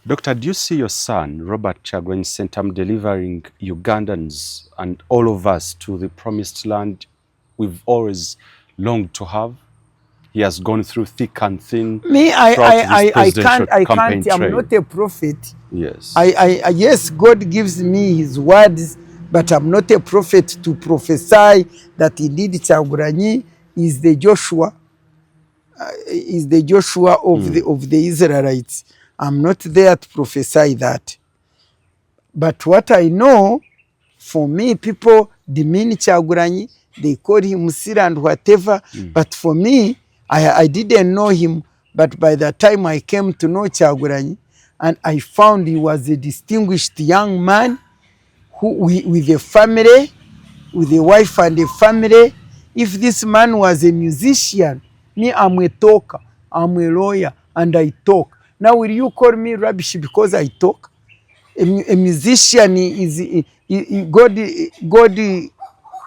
Doctor, do you see your son, Robert Kyagulanyi Ssentamu, delivering Ugandans and all of us to the promised land we've always longed to have? He has gone through thick and thin. Me, I can't. I'm not a prophet. Yes. Yes, God gives me His words, but I'm not a prophet to prophesy that indeed Kyagulanyi is the Joshua, of the Israelites. I'm not there to prophesy that. But what I know, for me, people demean Kyagulanyi, they call him Musira and whatever. But for me, I didn't know him. But by the time I came to know Kyagulanyi, and I found he was a distinguished young man who, with a family, with a wife and a family. If this man was a musician, me, I'm a talker, I'm a lawyer, and I talk. Now, will you call me rubbish because I talk? A musician is God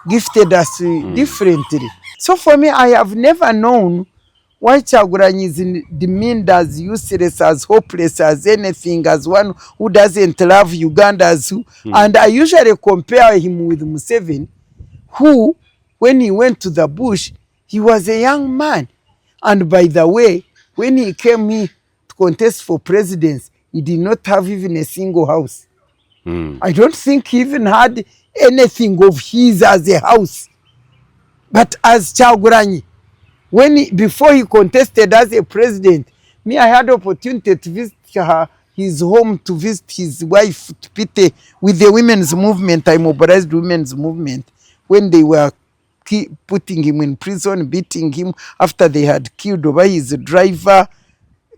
gifted us differently. So for me, I have never known why Kyagulanyi is demeaned as useless, as hopeless, as anything, as one who doesn't love Uganda. And I usually compare him with Museveni, who, when he went to the bush, he was a young man. And by the way, when he came here to contest for presidency, he did not have even a single house. I don't think he even had anything of his as a house. But as Kyagulanyi, before he contested as a president, me, I had opportunity to visit his home, to visit his wife, to pity with the women's movement. I mobilized women's movement when they were putting him in prison, beating him after they had killed over his driver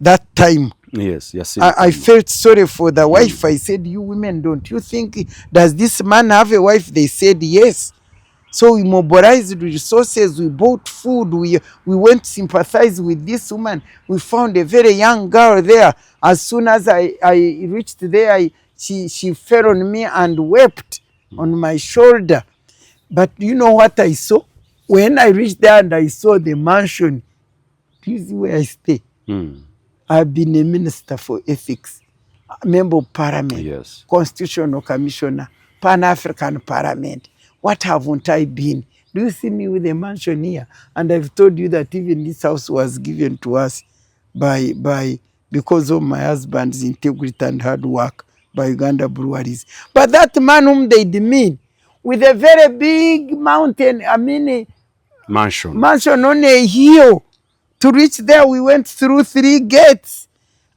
that time. Yes, yes. I felt sorry for the wife. I said, you women, don't you think, does this man have a wife? They said yes. So we mobilized resources, we bought food, we went to sympathize with this woman. We found a very young girl there. As soon as I reached there, she fell on me and wept on my shoulder. But you know what I saw? When I reached there and I saw the mansion, this is where I stay. I've been a minister for ethics, a member of parliament, yes, constitutional commissioner, Pan-African parliament. What haven't I been? Do you see me with a mansion here? And I've told you that even this house was given to us because of my husband's integrity and hard work by Uganda breweries. But that man whom they demean, with a very big mountain, mansion on a hill. To reach there, we went through 3 gates.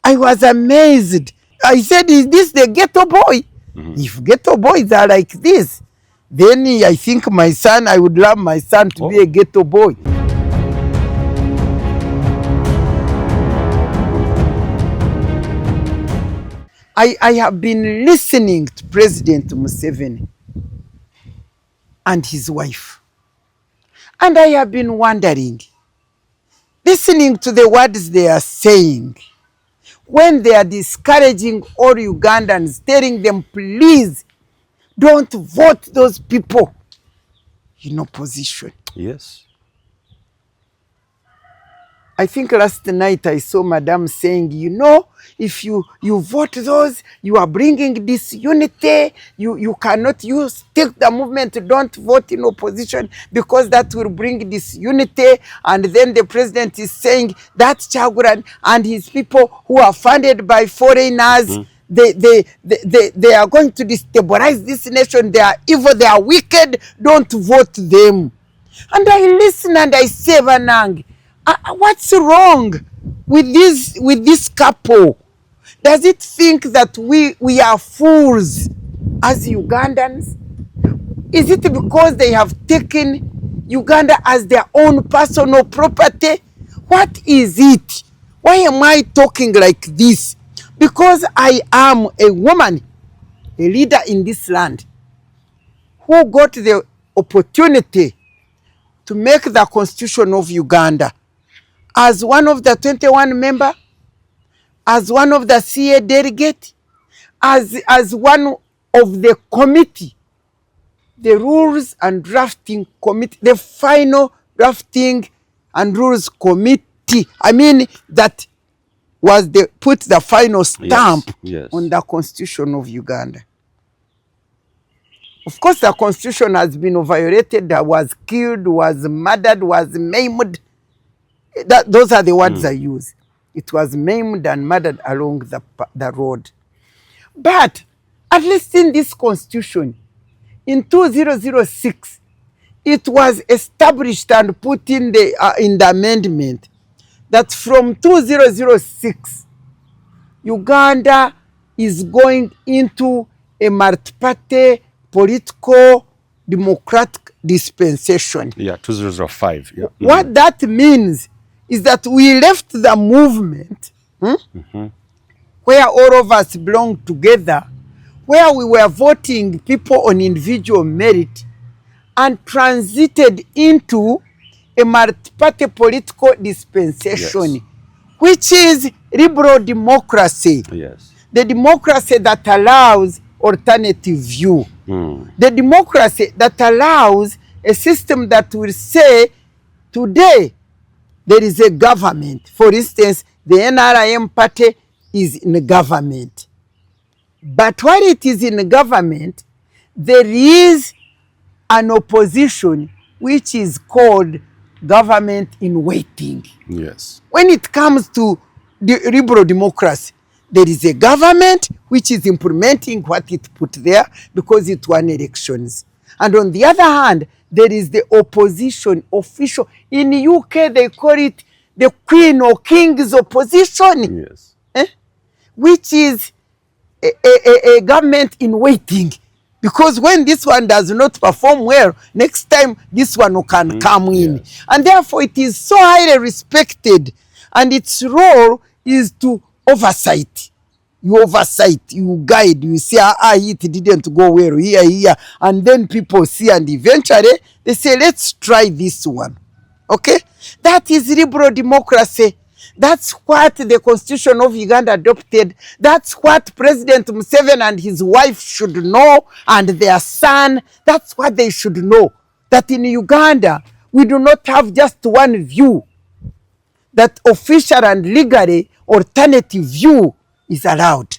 I was amazed. I said, is this the ghetto boy? If ghetto boys are like this, then I think I would love my son to be a ghetto boy. I have been listening to President Museveni and his wife. And I have been wondering, listening to the words they are saying, when they are discouraging all Ugandans, telling them, please, don't vote those people in opposition. Yes. I think last night I saw Madam saying, you know, if you vote those, you are bringing disunity. You cannot take the movement, don't vote in opposition because that will bring disunity. And then the president is saying that Kyagulanyi and his people who are funded by foreigners, they are going to destabilize this nation. They are evil, they are wicked, don't vote them. And I listen and I say, Vanang, what's wrong with this couple? Does it think that we are fools as Ugandans? Is it because they have taken Uganda as their own personal property? What is it? Why am I talking like this? Because I am a woman, a leader in this land, who got the opportunity to make the Constitution of Uganda as one of the 21 members, as one of the CA delegate, as one of the committee, the rules and drafting committee, the final drafting and rules committee. I mean that was the put the final stamp yes. on the constitution of Uganda. Of course, the constitution has been violated, was killed, was murdered, was maimed. Those are the words I use. It was maimed and murdered along the road. But at least in this constitution, in 2006, it was established and put in the amendment that from 2006, Uganda is going into a multi-party political democratic dispensation. Yeah, 2005. Yeah. What that means is that we left the movement where all of us belong together, where we were voting people on individual merit, and transited into a multi-party political dispensation, which is liberal democracy. Yes. The democracy that allows alternative view. The democracy that allows a system that will say, today there is a government. For instance, the NRM party is in the government. But while it is in the government, there is an opposition which is called government in waiting. Yes. When it comes to the liberal democracy, there is a government which is implementing what it put there because it won elections. And on the other hand, there is the opposition official. In the UK, they call it the Queen or King's opposition. Yes. Which is a government in waiting. Because when this one does not perform well, next time this one can come in. Yes. And therefore it is so highly respected. And its role is to oversight. You oversight, you guide, you say, it didn't go well here. And then people see, and eventually they say, let's try this one. Okay? That is liberal democracy. That's what the Constitution of Uganda adopted. That's what President Museveni and his wife should know, and their son. That's what they should know. That in Uganda, we do not have just one view. That official and legally alternative view is allowed.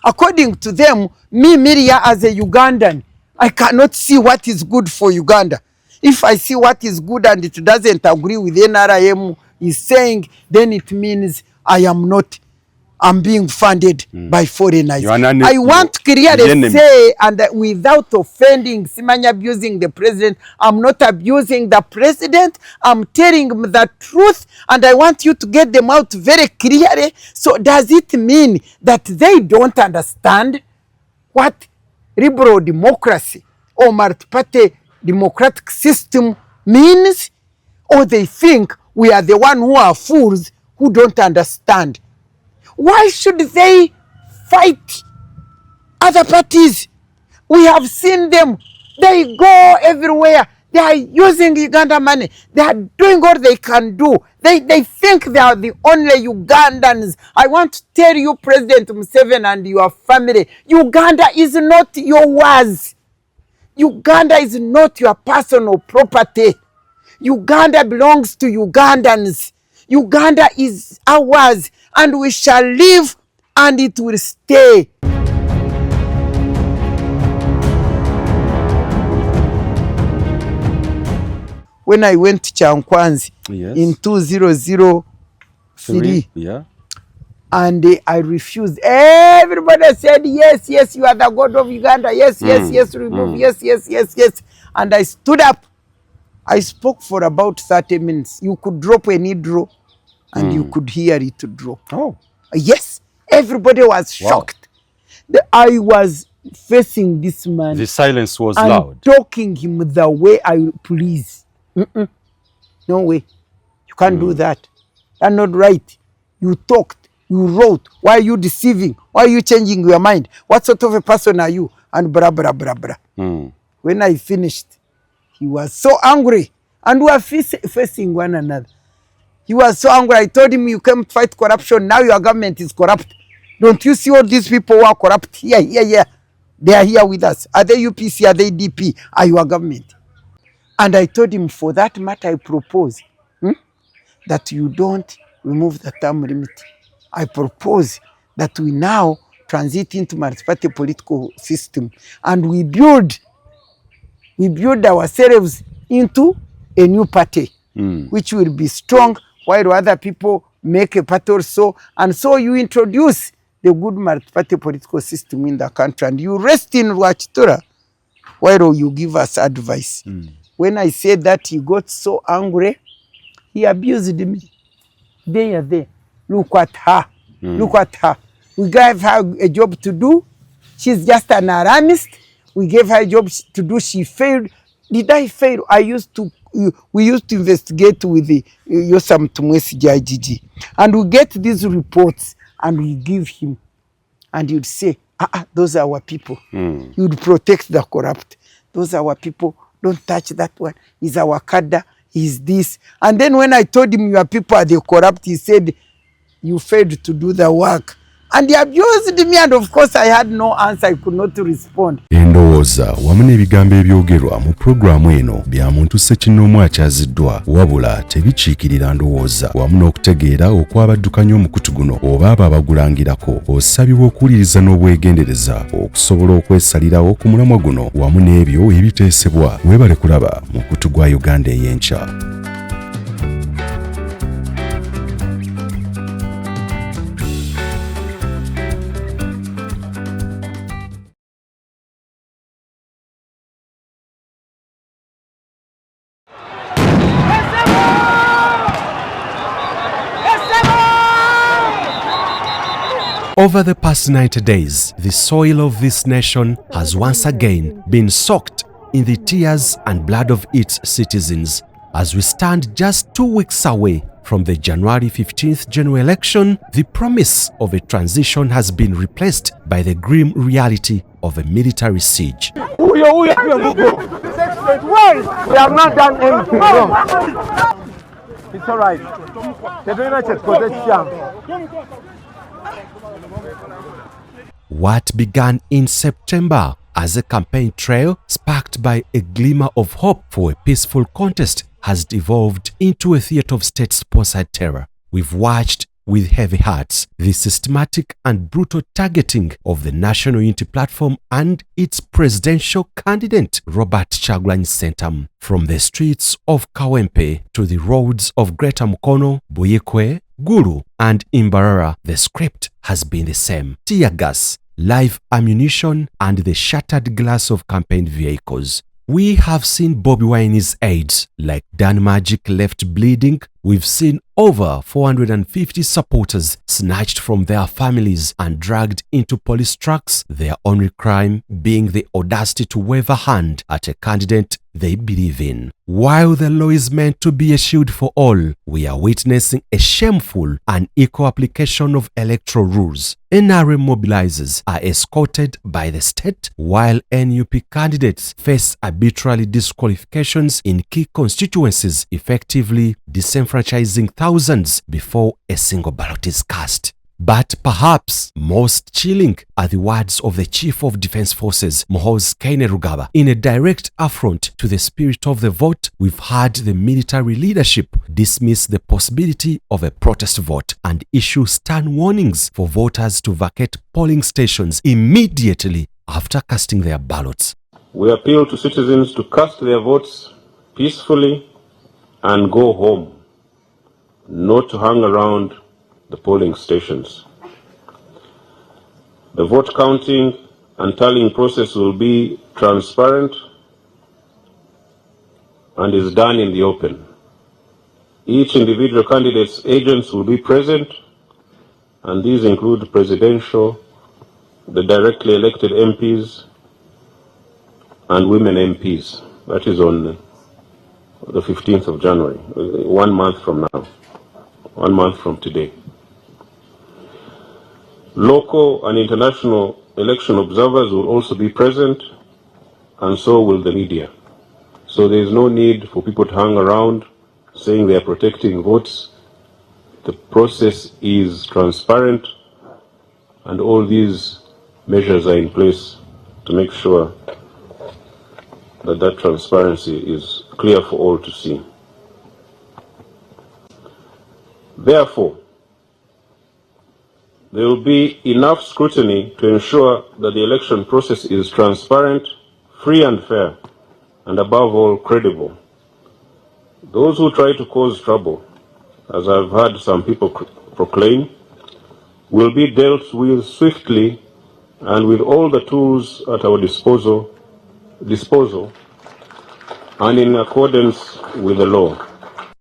According to them, me, Miria, as a Ugandan, I cannot see what is good for Uganda. If I see what is good and it doesn't agree with NRM is saying, then it means I'm being funded by foreigners. I want to clearly say, and without offending, Simanya abusing the president, I'm not abusing the president. I'm telling them the truth, and I want you to get them out very clearly. So does it mean that they don't understand what liberal democracy or multi-party democratic system means? Or they think we are the one who are fools who don't understand? Why should they fight other parties? We have seen them. They go everywhere. They are using Uganda money. They are doing what they can do. They think they are the only Ugandans. I want to tell you, President Museveni and your family, Uganda is not yours. Uganda is not your personal property. Uganda belongs to Ugandans. Uganda is ours, and we shall live, and it will stay. When I went to Chankwanzi in 2003, and I refused, everybody said, yes, you are the God of Uganda. Yes, remove, yes. And I stood up. I spoke for about 30 minutes. You could drop any draw, and you could hear it drop. Oh. Yes, everybody was shocked. I was facing this man. The silence was and loud. Talking him the way I please. No way. You can't do that. That's not right. You talked. You wrote. Why are you deceiving? Why are you changing your mind? What sort of a person are you? And blah. When I finished, he was so angry. And we were facing one another. He was so angry. I told him, you came to fight corruption. Now your government is corrupt. Don't you see all these people who are corrupt? Here. They are here with us. Are they UPC? Are they DP? Are your government? And I told him, for that matter, I propose that you don't remove the term limit. I propose that we now transit into multi-party political system and we build ourselves into a new party, which will be strong while other people make a party also. And so you introduce the good multi-party political system in the country and you rest in Rwachitura while you give us advice. When I said that, he got so angry, he abused me. There. Look at her. Look at her. We gave her a job to do. She's just an alarmist. We gave her a job to do. She failed. Did I fail? We used to investigate with the Yosam Tumwesi IGG. And we get these reports and we give him. And you'd say, those are our people. You'd protect the corrupt. Those are our people. Don't touch that one. He's our cadre. He's this. And then when I told him your people are the corrupt, he said, you failed to do the work. And he abused me, and of course I had no answer. I could not respond. Endowooza wamu n'ebigambo ebyogerwa mu pulogulaamu eno bya muntu ssekinnoomu akyaziddwa wabula tebikiikirira ndowooza wamu n'okutegeera okwabaddukanya omukutu guno oba abo abagulangirako osabibwa okuwuliriza n'obwegendereza okusobola okwesalirawo ku mulamwa guno wamu n'ebyo ebiteesebwa weebale kulaba mukutu gwa Uganda Eyenkya. Over the past 90 days, the soil of this nation has once again been soaked in the tears and blood of its citizens. As we stand just 2 weeks away from the January 15th general election, the promise of a transition has been replaced by the grim reality of a military siege. We have not done anything wrong. It's all right. What began in September as a campaign trail sparked by a glimmer of hope for a peaceful contest has devolved into a theater of state-sponsored terror. We've watched with heavy hearts the systematic and brutal targeting of the National Unity Platform and its presidential candidate Robert Kyagulanyi Ssentamu. From the streets of Kawempe to the roads of Greater Mukono, Buikwe, Gulu and Mbarara, the script has been the same. Tear gas, live ammunition and the shattered glass of campaign vehicles. We have seen Bobi Wine's aides like Dan Magic left bleeding. We've seen over 450 supporters snatched from their families and dragged into police trucks, their only crime being the audacity to wave a hand at a candidate they believe in. While the law is meant to be a shield for all, we are witnessing a shameful and equal application of electoral rules. NRM mobilizers are escorted by the state, while NUP candidates face arbitrary disqualifications in key constituencies, effectively disenfranchising thousands before a single ballot is cast. But perhaps most chilling are the words of the Chief of Defense Forces, Muhoozi. In a direct affront to the spirit of the vote, we've had the military leadership dismiss the possibility of a protest vote and issue stern warnings for voters to vacate polling stations immediately after casting their ballots. We appeal to citizens to cast their votes peacefully and go home, not to hang around the polling stations. The vote counting and tallying process will be transparent and is done in the open. Each individual candidate's agents will be present, and these include presidential, the directly elected MPs, and women MPs. That is on the 15th of January, 1 month from now, 1 month from today. Local and international election observers will also be present, and so will the media. So there is no need for people to hang around saying they are protecting votes. The process is transparent, and all these measures are in place to make sure that that transparency is clear for all to see. Therefore, there will be enough scrutiny to ensure that the election process is transparent, free and fair, and above all, credible. Those who try to cause trouble, as I've heard some people proclaim, will be dealt with swiftly and with all the tools at our disposal and in accordance with the law.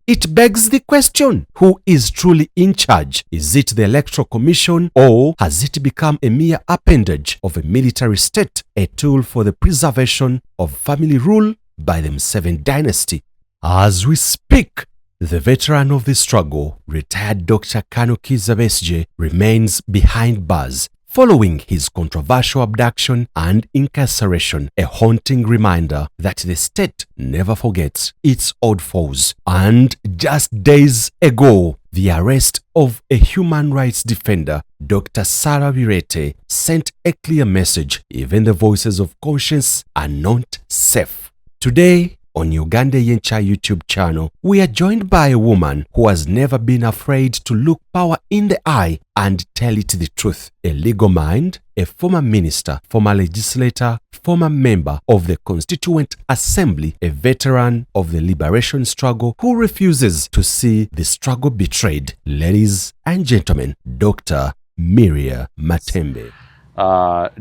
It begs the question, who is truly in charge? Is it the Electoral Commission, or has it become a mere appendage of a military state, a tool for the preservation of family rule by the Museveni dynasty? As we speak, the veteran of the struggle, retired Dr. Colonel Besigye, remains behind bars following his controversial abduction and incarceration, a haunting reminder that the state never forgets its old foes. And just days ago, the arrest of a human rights defender, Dr. Sarah Birete, sent a clear message: even the voices of conscience are not safe. Today, on Uganda Eyenkya YouTube channel, we are joined by a woman who has never been afraid to look power in the eye and tell it the truth. A legal mind, a former minister, former legislator, former member of the Constituent Assembly, a veteran of the liberation struggle who refuses to see the struggle betrayed. Ladies and gentlemen, Dr. Miria Matembe.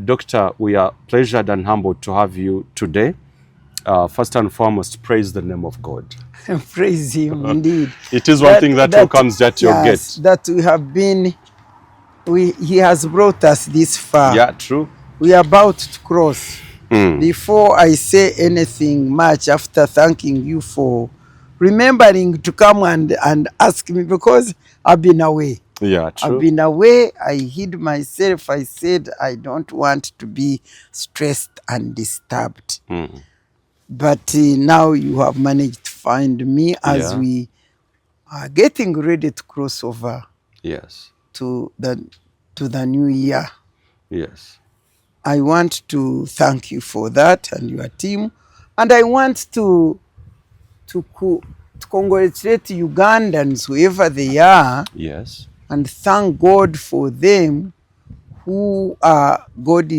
Doctor, we are pleasured and humbled to have you today. First and foremost, praise the name of God. Praise Him, indeed. It is one thing that comes at your yes, gate. that we have been, He has brought us this far. Yeah, true. We are about to cross. Before I say anything much, after thanking you for remembering to come and ask me, because I've been away. Yeah, true. I've been away. I hid myself. I said I don't want to be stressed and disturbed. But now you have managed to find me as we are getting ready to cross over to the new year. Yes. I want to thank you for that and your team. And I want to congratulate Ugandans, whoever they are, Yes. and thank God for them who God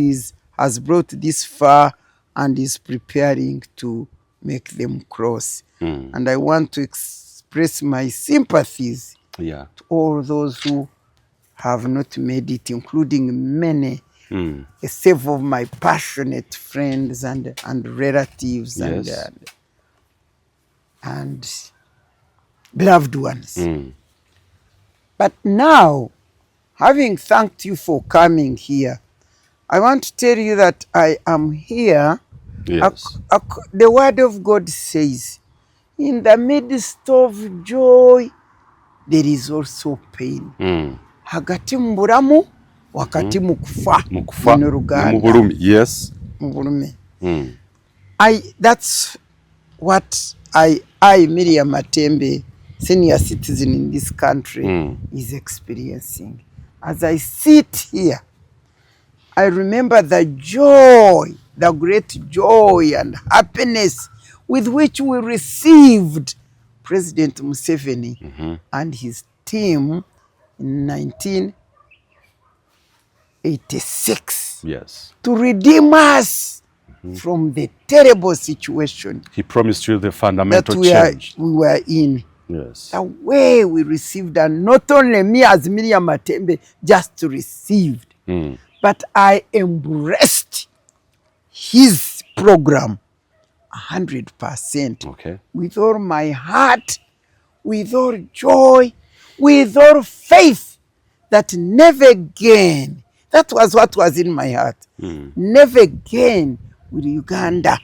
has brought this far and is preparing to make them cross. And I want to express my sympathies to all those who have not made it, including many, several of my passionate friends and relatives and beloved ones. But now, having thanked you for coming here, I want to tell you that I am here. Yes. The word of God says, in the midst of joy, there is also pain. Hagati mu bulamu, wakati mu kufa. Yes. That's what I, Miria Matembe, senior citizen in this country, is experiencing. As I sit here, I remember the joy, the great joy and happiness with which we received President Museveni and his team in 1986 to redeem us from the terrible situation He promised you the fundamental that change. we were in. Yes. The way we received, and not only me as Miria Matembe just received, but I embraced his program 100%. Okay. With all my heart, with all joy, with all faith, that never again, that was what was in my heart, never again will Uganda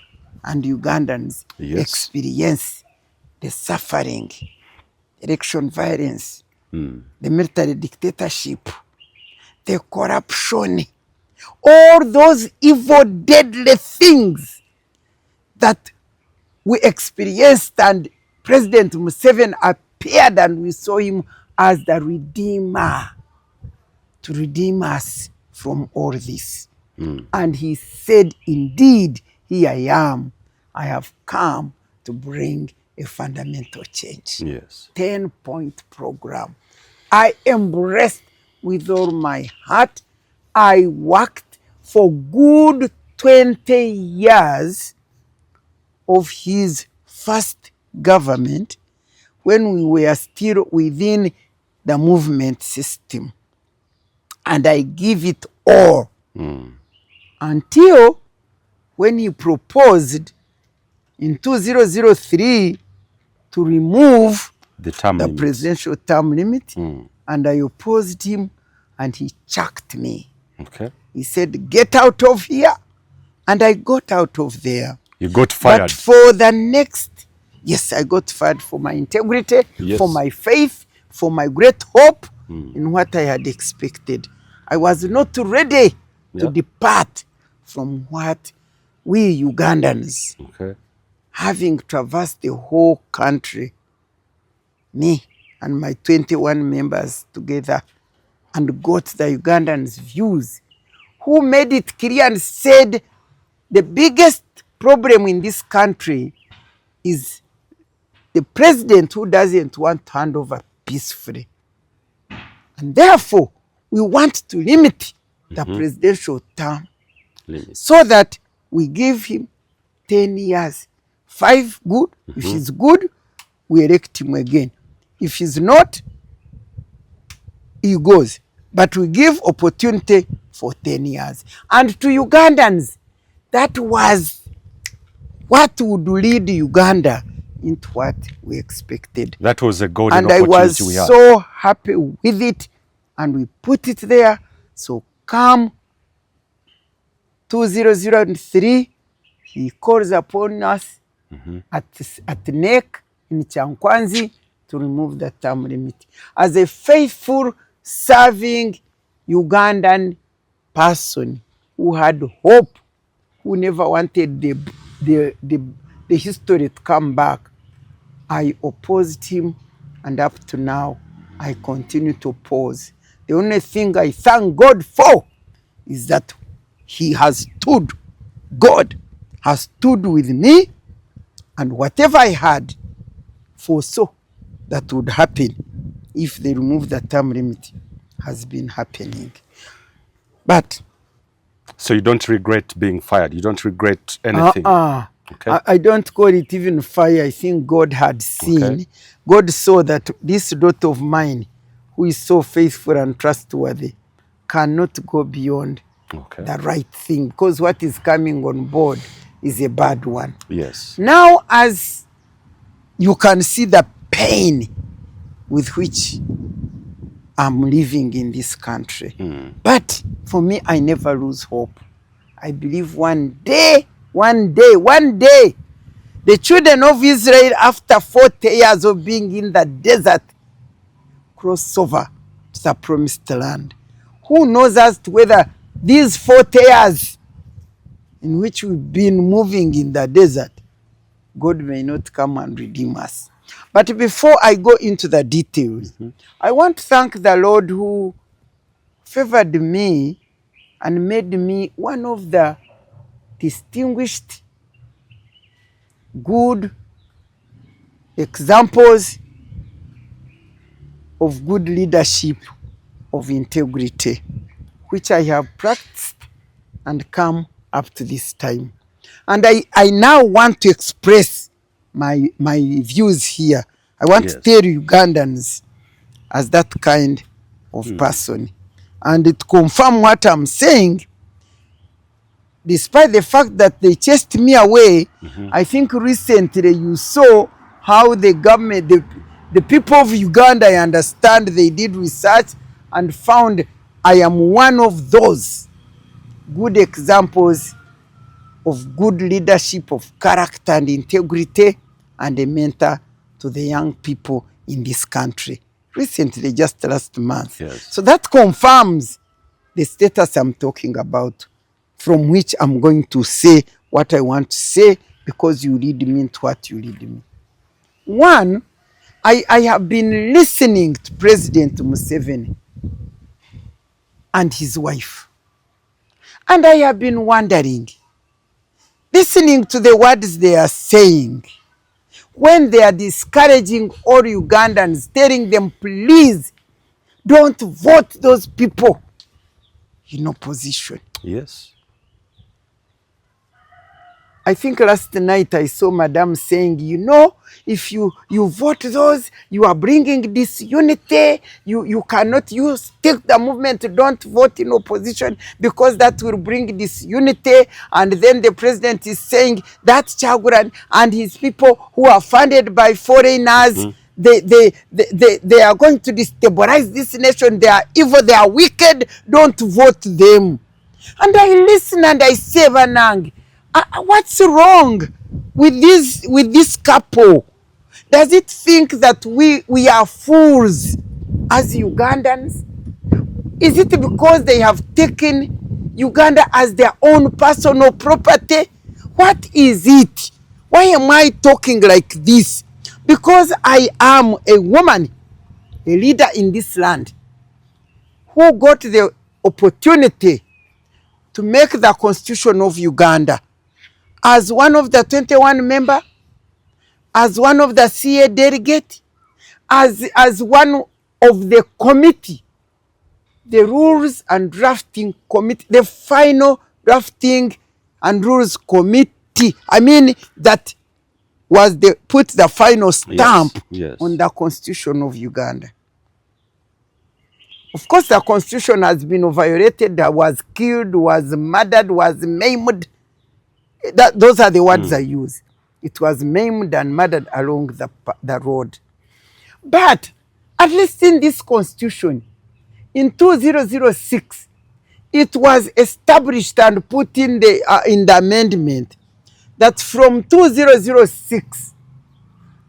and Ugandans experience the suffering, election violence, the military dictatorship, the corruption, all those evil, deadly things that we experienced, and President Museveni appeared and we saw him as the Redeemer to redeem us from all this. And he said, indeed, here I am. I have come to bring a fundamental change. Yes. 10-point program. I embraced with all my heart. I worked for good 20 years of his first government when we were still within the movement system. And I give it all until when he proposed in 2003 to remove The term the limits. presidential term limit, and I opposed him, and he chucked me. Okay. He said, get out of here, and I got out of there. You got fired. But for the next, yes, I got fired for my integrity, Yes. for my faith, for my great hope in what I had expected. I was not ready to Yeah. depart from what we Ugandans, Okay. having traversed the whole country, me and my 21 members together, and got the Ugandans' views, who made it clear and said the biggest problem in this country is the president who doesn't want to hand over peacefully. And therefore, we want to limit the presidential term Limits. so that we give him 10 years. 5 good. If he's good, we elect him again. If he's not, he goes. But we give opportunity for 10 years. And to Ugandans, that was what would lead Uganda into what we expected. That was a golden And I opportunity was we had. so happy with it, and we put it there. So come 2003, he calls upon us at NEC in Chankwanzi to remove the term limit. As a faithful, serving Ugandan person who had hope, who never wanted the history to come back, I opposed him, and up to now, I continue to oppose. The only thing I thank God for is that he has stood, God has stood with me, and whatever I had foresaw that would happen if they remove the term limit has been happening. But So you don't regret being fired? You don't regret anything? Okay. I don't call it even fire. I think God had seen. Okay. God saw that this daughter of mine, who is so faithful and trustworthy, cannot go beyond Okay. the right thing, because what is coming on board is a bad one. Yes. Now, as you can see the pain with which I'm living in this country. But for me, I never lose hope. I believe one day, the children of Israel, after 40 years of being in the desert, cross over to the promised land. Who knows as to whether these 40 years in which we've been moving in the desert, God may not come and redeem us. But before I go into the details, I want to thank the Lord who favored me and made me one of the distinguished, good examples of good leadership, of integrity, which I have practiced and come up to this time. And I now want to express my views here. I want to tell Ugandans as that kind of person. And to confirm what I'm saying, despite the fact that they chased me away, I think recently you saw how the government, the people of Uganda, I understand they did research and found I am one of those good examples of good leadership, of character and integrity, and a mentor to the young people in this country. Recently, just last month. Yes. So that confirms the status I'm talking about, from which I'm going to say what I want to say, because you lead me into what you lead me. One, I have been listening to President Museveni and his wife. And I have been wondering, listening to the words they are saying, when they are discouraging all Ugandans, telling them, please don't vote those people in opposition. Yes. I think last night I saw Madam saying, you know, if you vote those, you are bringing disunity. You cannot take the movement, don't vote in opposition because that will bring disunity. And then the president is saying that Kyagulanyi and his people who are funded by foreigners, they are going to destabilize this nation. They are evil, they are wicked, don't vote them. And I listen and I say, Vanang, what's wrong with this couple? Does it think that we are fools as Ugandans? Is it because they have taken Uganda as their own personal property? What is it? Why am I talking like this? Because I am a woman, a leader in this land, who got the opportunity to make the constitution of Uganda as one of the 21 members, as one of the CA delegate, as one of the committee, the rules and drafting committee, the final drafting and rules committee. I mean, that was put the final stamp on the constitution of Uganda. Of course, the constitution has been violated, was killed, was murdered, was maimed. Those are the words I use. It was maimed and murdered along the road. But at least in this constitution, in 2006, it was established and put in the amendment that from 2006,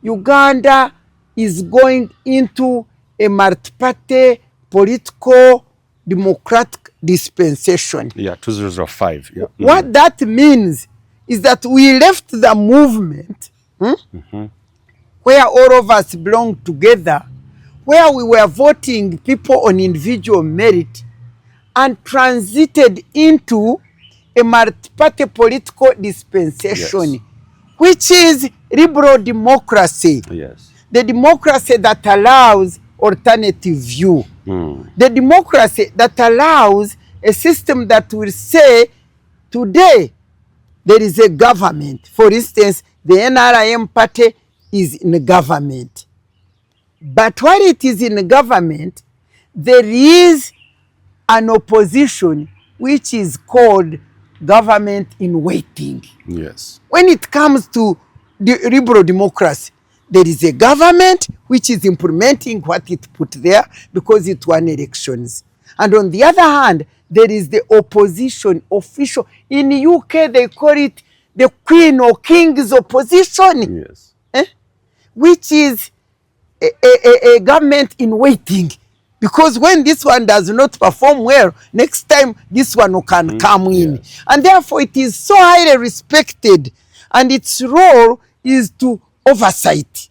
Uganda is going into a multi-party political democratic dispensation. Yeah, 2005. Yeah. What that means is that we left the movement where all of us belong together, where we were voting people on individual merit, and transited into a multi-party political dispensation, which is liberal democracy. Yes. The democracy that allows alternative view. The democracy that allows a system that will say, today there is a government. For instance, the NRM party is in government. But while it is in government, there is an opposition which is called government in waiting. Yes. When it comes to the liberal democracy, there is a government which is implementing what it put there because it won elections. And on the other hand, there is the opposition official. In the UK, they call it the Queen or King's opposition. Yes. Which is a government in waiting. Because when this one does not perform well, next time this one can come in. Yes. And therefore it is so highly respected. And its role is to oversight.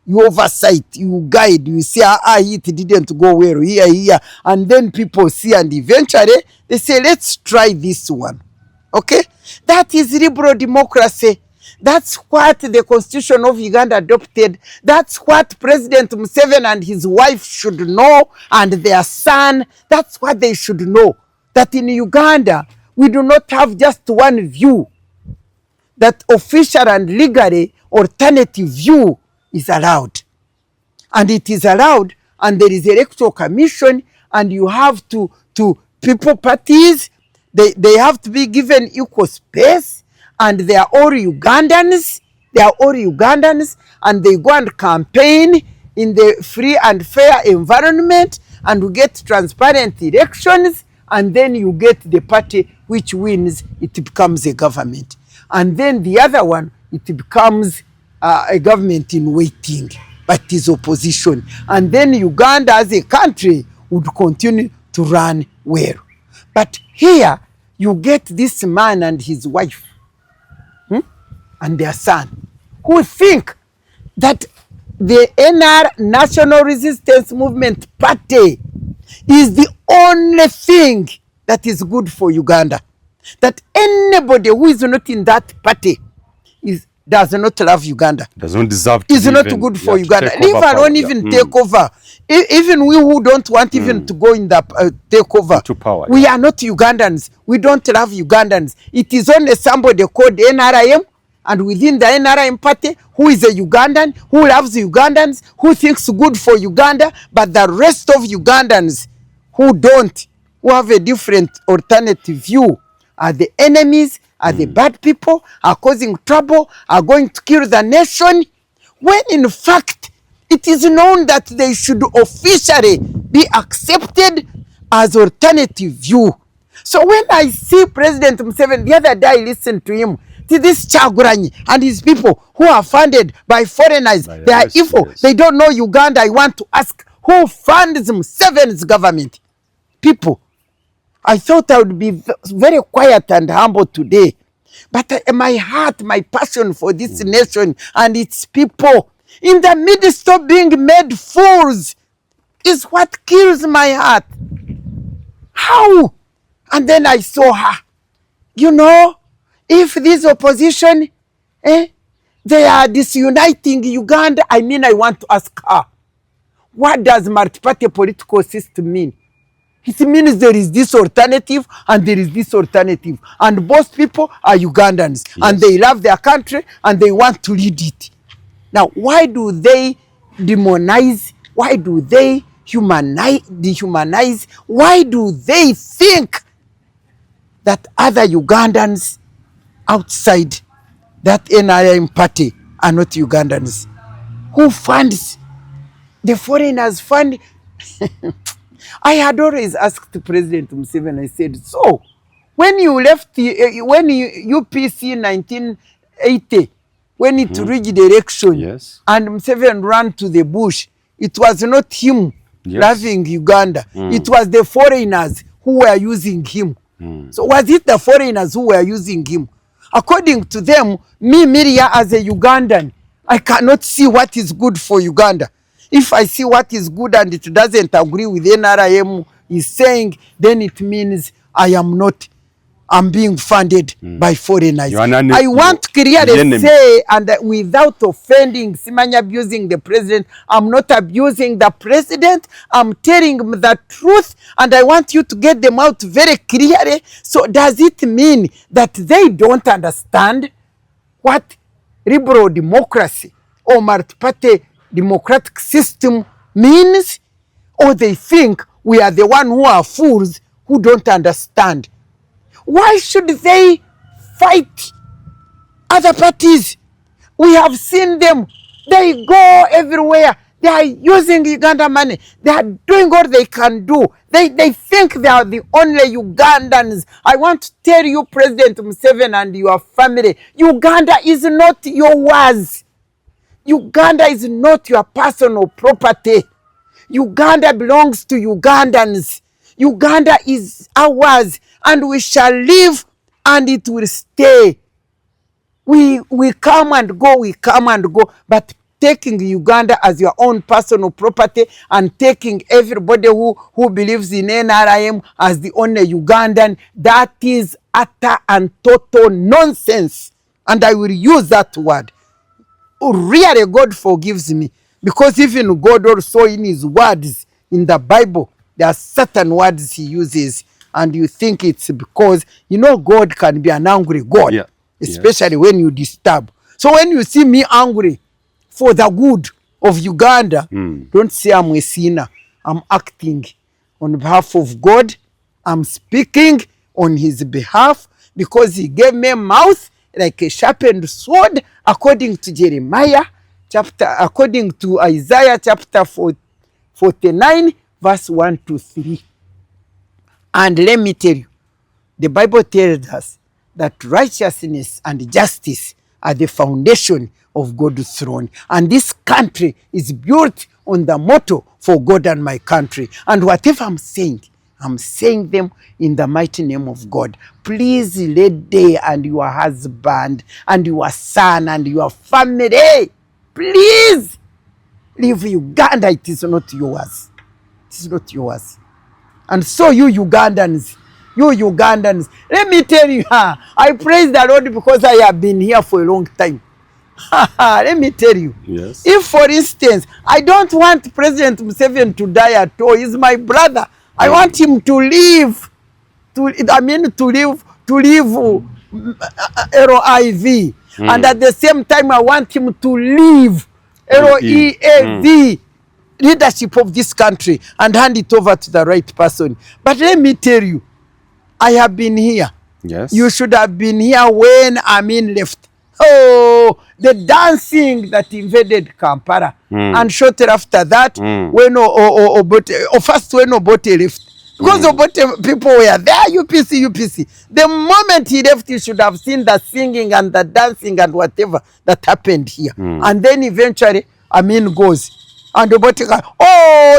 You oversight, you guide, you say, it didn't go well here. And then people see and eventually they say, let's try this one. Okay? That is liberal democracy. That's what the Constitution of Uganda adopted. That's what President Museveni and his wife should know, and their son. That's what they should know. That in Uganda, we do not have just one view. That official and legally alternative view is allowed. And it is allowed, and there is Electoral Commission, and you have to people parties, they have to be given equal space. And they are all Ugandans. And they go and campaign in the free and fair environment, and we get transparent elections, and then you get the party which wins, it becomes a government. And then the other one, it becomes a government in waiting, but it is opposition. And then Uganda as a country would continue to run well. But here, you get this man and his wife, and their son, who think that the NR National Resistance Movement Party is the only thing that is good for Uganda. That anybody who is not in that party is does not love Uganda. Does not deserve to Is be not even, good for to Uganda. take Leave over power. alone even take over. Even we who don't want even to go in the take over, Into power, we are not Ugandans. We don't love Ugandans. It is only somebody called NRM, and within the NRM party, who is a Ugandan, who loves Ugandans, who thinks good for Uganda, but the rest of Ugandans who don't, who have a different alternative view, are the enemies, are the bad people, are causing trouble, are going to kill the nation, when in fact it is known that they should officially be accepted as alternative view. So when I see President Museveni, the other day I listened to him, to this Kyagulanyi and his people who are funded by foreigners, they are evil, they don't know Uganda. I want to ask, who funds Museveni's government? People. I thought I would be very quiet and humble today. But my heart, my passion for this nation and its people, in the midst of being made fools, is what kills my heart. How? And then I saw her. You know, if this opposition, they are disuniting Uganda, I want to ask her, what does multi-party political system mean? It means there is this alternative and there is this alternative. And both people are Ugandans. Yes. And they love their country and they want to lead it. Now, why do they demonize? Why do they dehumanize? Why do they think that other Ugandans outside that NRM party are not Ugandans? Who funds? The foreigners fund. I had always asked President Museveni, I said, so when you left, when UPC 1980, when it reached the election, yes, and Museveni ran to the bush, it was not him loving Uganda. It was the foreigners who were using him. So was it the foreigners who were using him? According to them, me, Miria, as a Ugandan, I cannot see what is good for Uganda. If I see what is good and it doesn't agree with NRM is saying, then it means I'm being funded by foreigners. I want to clearly say, and without offending, Simanya abusing the president, I'm not abusing the president. I'm telling them the truth, and I want you to get them out very clearly. So does it mean that they don't understand what liberal democracy or multi-party democratic system means, or they think we are the one who are fools who don't understand? Why should they fight other parties? We have seen them. They go everywhere. They are using Uganda money. They are doing what they can do. They think they are the only Ugandans. I want to tell you, President Museveni and your family, Uganda is not yours. Uganda is not your personal property. Uganda belongs to Ugandans. Uganda is ours, and we shall live, and it will stay. We come and go, but taking Uganda as your own personal property and taking everybody who believes in NRM as the only Ugandan, that is utter and total nonsense. And I will use that word. Really, God forgives me, because even God also in his words in the Bible, there are certain words he uses, and you think it's because, God can be an angry God, especially when you disturb. So when you see me angry for the good of Uganda, don't say I'm a sinner. I'm acting on behalf of God. I'm speaking on his behalf because he gave me a mouth like a sharpened sword, according to Jeremiah according to Isaiah chapter 49, verse 1 to 3. And let me tell you, the Bible tells us that righteousness and justice are the foundation of God's throne. And this country is built on the motto, for God and my country. And whatever I'm saying them in the mighty name of God. Please, lady and your husband and your son and your family, please leave Uganda. It is not yours. It is not yours. And so you Ugandans, let me tell you, I praise the Lord because I have been here for a long time. Let me tell you. Yes. If, for instance, I don't want President Museveni to die at all, he's my brother. I want him to live, to live LIV. And at the same time, I want him to live LEAV, leadership of this country, and hand it over to the right person. But let me tell you, I have been here. Yes. You should have been here when Amin left. Oh, the dancing that invaded Kampala. And shortly after that, when first when Obote left. Because Obote people were there, UPC. The moment he left, you should have seen the singing and the dancing and whatever that happened here. And then eventually, Amin goes. And Obote,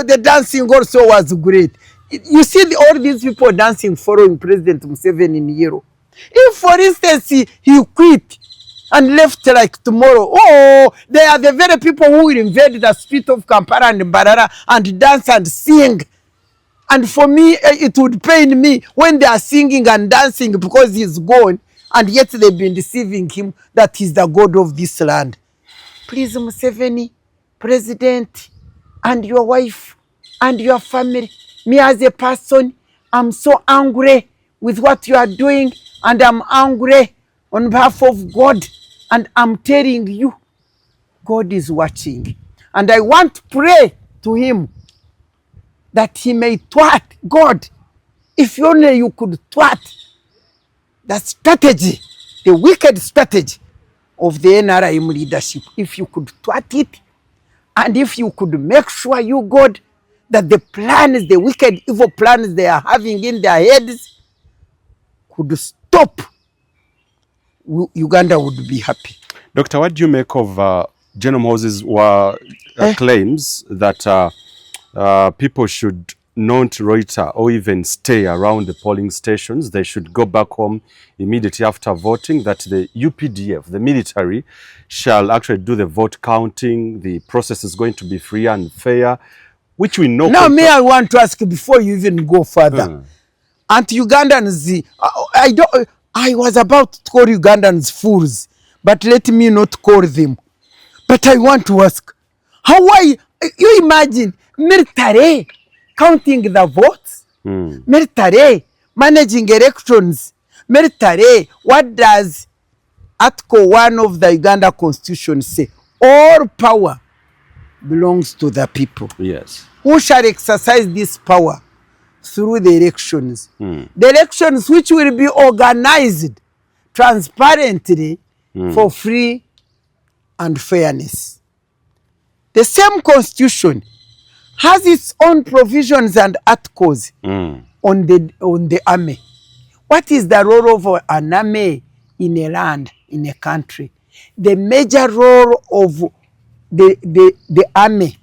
the dancing also was great. You see all these people dancing following President Museveni in Yero. If, for instance, he quit and left like tomorrow, they are the very people who will invade the street of Kampala and Mbarara and dance and sing. And for me, it would pain me when they are singing and dancing because he's gone, and yet they've been deceiving him that he's the God of this land. Please, Museveni, President, and your wife, and your family, me as a person, I'm so angry with what you are doing, and I'm angry on behalf of God, and I'm telling you, God is watching. And I want to pray to him that he may thwart God. If only you could thwart the strategy, the wicked strategy of the NRM leadership, if you could thwart it, and if you could make sure, you God, that the plans, the wicked, evil plans they are having in their heads could stop, Uganda would be happy. Doctor, what do you make of General Muhoozi's claims that people should not loiter or even stay around the polling stations? They should go back home immediately after voting, that the UPDF, the military, shall actually do the vote counting. The process is going to be free and fair, which we know. Now, I want to ask before you even go further. Anti-Ugandans, I was about to call Ugandans fools, but let me not call them. But I want to ask, you imagine military counting the votes, military managing elections, military, what does Article 1 of the Uganda Constitution say? All power belongs to the people. Yes. Who shall exercise this power? Through the elections. The elections which will be organized transparently for free and fairness. The same constitution has its own provisions and articles on the army. What is the role of an army in a land, in a country? The major role of the army,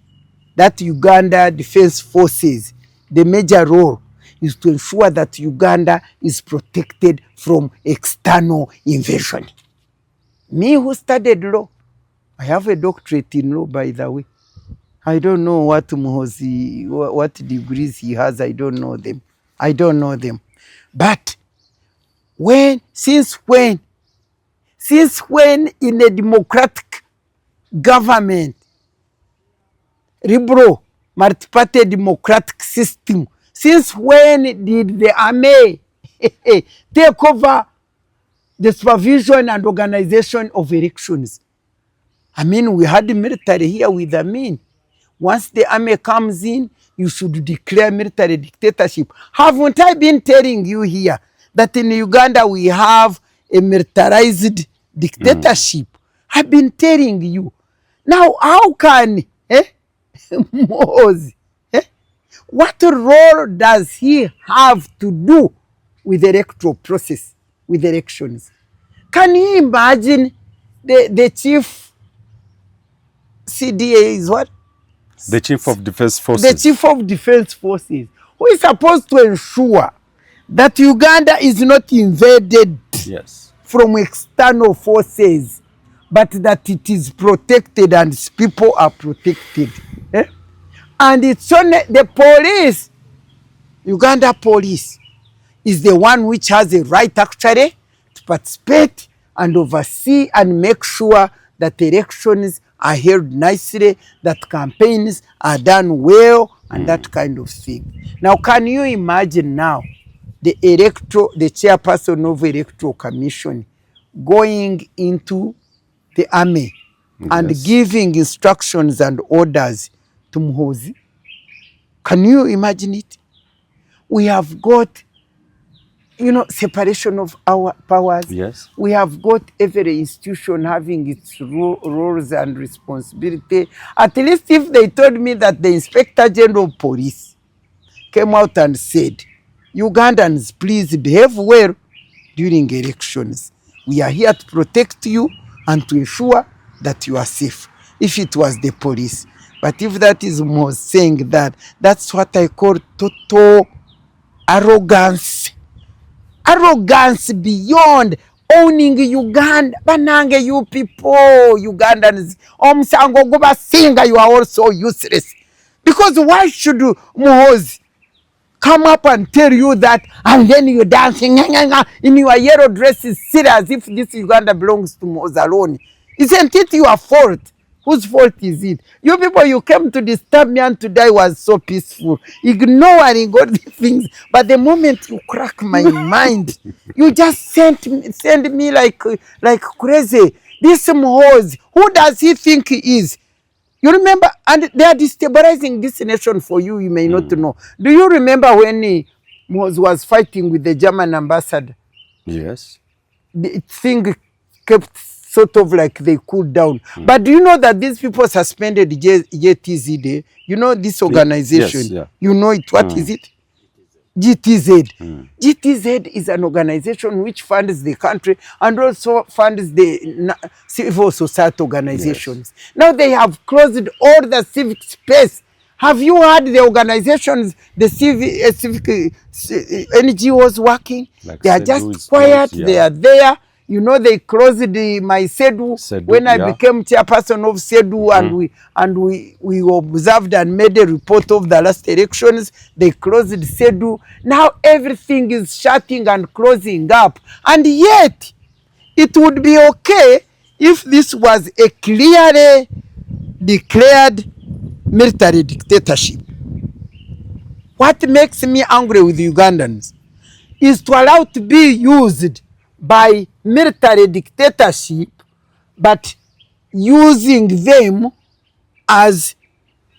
that Uganda Defense Forces, the major role is to ensure that Uganda is protected from external invasion. Me who studied law, I have a doctorate in law, by the way. I don't know what Muhoozi, what degrees he has. I don't know them. But since when in a democratic government, liberal, multi-party democratic system, since when did the army take over the supervision and organization of elections? We had the military here with Amin. Once the army comes in, you should declare military dictatorship. Haven't I been telling you here that in Uganda we have a militarized dictatorship? I've been telling you. Now, how can Muhoozi, what role does he have to do with the electoral process, with elections? Can you imagine the chief CDA is what? The Chief of Defense Forces. The Chief of Defense Forces, who is supposed to ensure that Uganda is not invaded from external forces, but that it is protected and its people are protected. And it's only the police, Uganda police, is the one which has a right actually to participate and oversee and make sure that elections are held nicely, that campaigns are done well, and that kind of thing. Now, can you imagine now the chairperson of Electoral Commission going into the army and giving instructions and orders to Muhoozi? Can you imagine it? We have got, separation of our powers. Yes. We have got every institution having its roles and responsibility. At least if they told me that the Inspector General of Police came out and said, Ugandans, please behave well during elections. We are here to protect you and to ensure that you are safe. If it was the police. But if that is more saying that, that's what I call total arrogance. Arrogance beyond owning Uganda. Banange, you people, Ugandans, Omsango Goba Singa, you are also useless. Because why should Muhoozi come up and tell you that, and then you dancing in your yellow dresses, serious, if this Uganda belongs to Muhoozi alone? Isn't it your fault? Whose fault is it? You people, you came to disturb me, and today was so peaceful, ignoring all these things. But the moment you crack my mind, you just send me like crazy. This Muhoozi, who does he think he is? You remember, and they are destabilizing this nation for you, you may not know. Do you remember when Muhoozi was fighting with the German ambassador? Yes. The thing kept sort of like they cooled down. But do you know that these people suspended JTZ? You know this organization? Yes, yeah. You know it. What is it? GTZ. GTZ is an organization which funds the country and also funds the civil society organizations. Yes. Now they have closed all the civic space. Have you heard the organizations, the civic NGOs working? Like they are just quiet. Yeah. They are there. You know, they closed my Sedu when I became chairperson of Sedu, and we observed and made a report of the last elections. They closed Sedu. Now everything is shutting and closing up. And yet, it would be okay if this was a clearly declared military dictatorship. What makes me angry with Ugandans is to allow to be used by military dictatorship, but using them as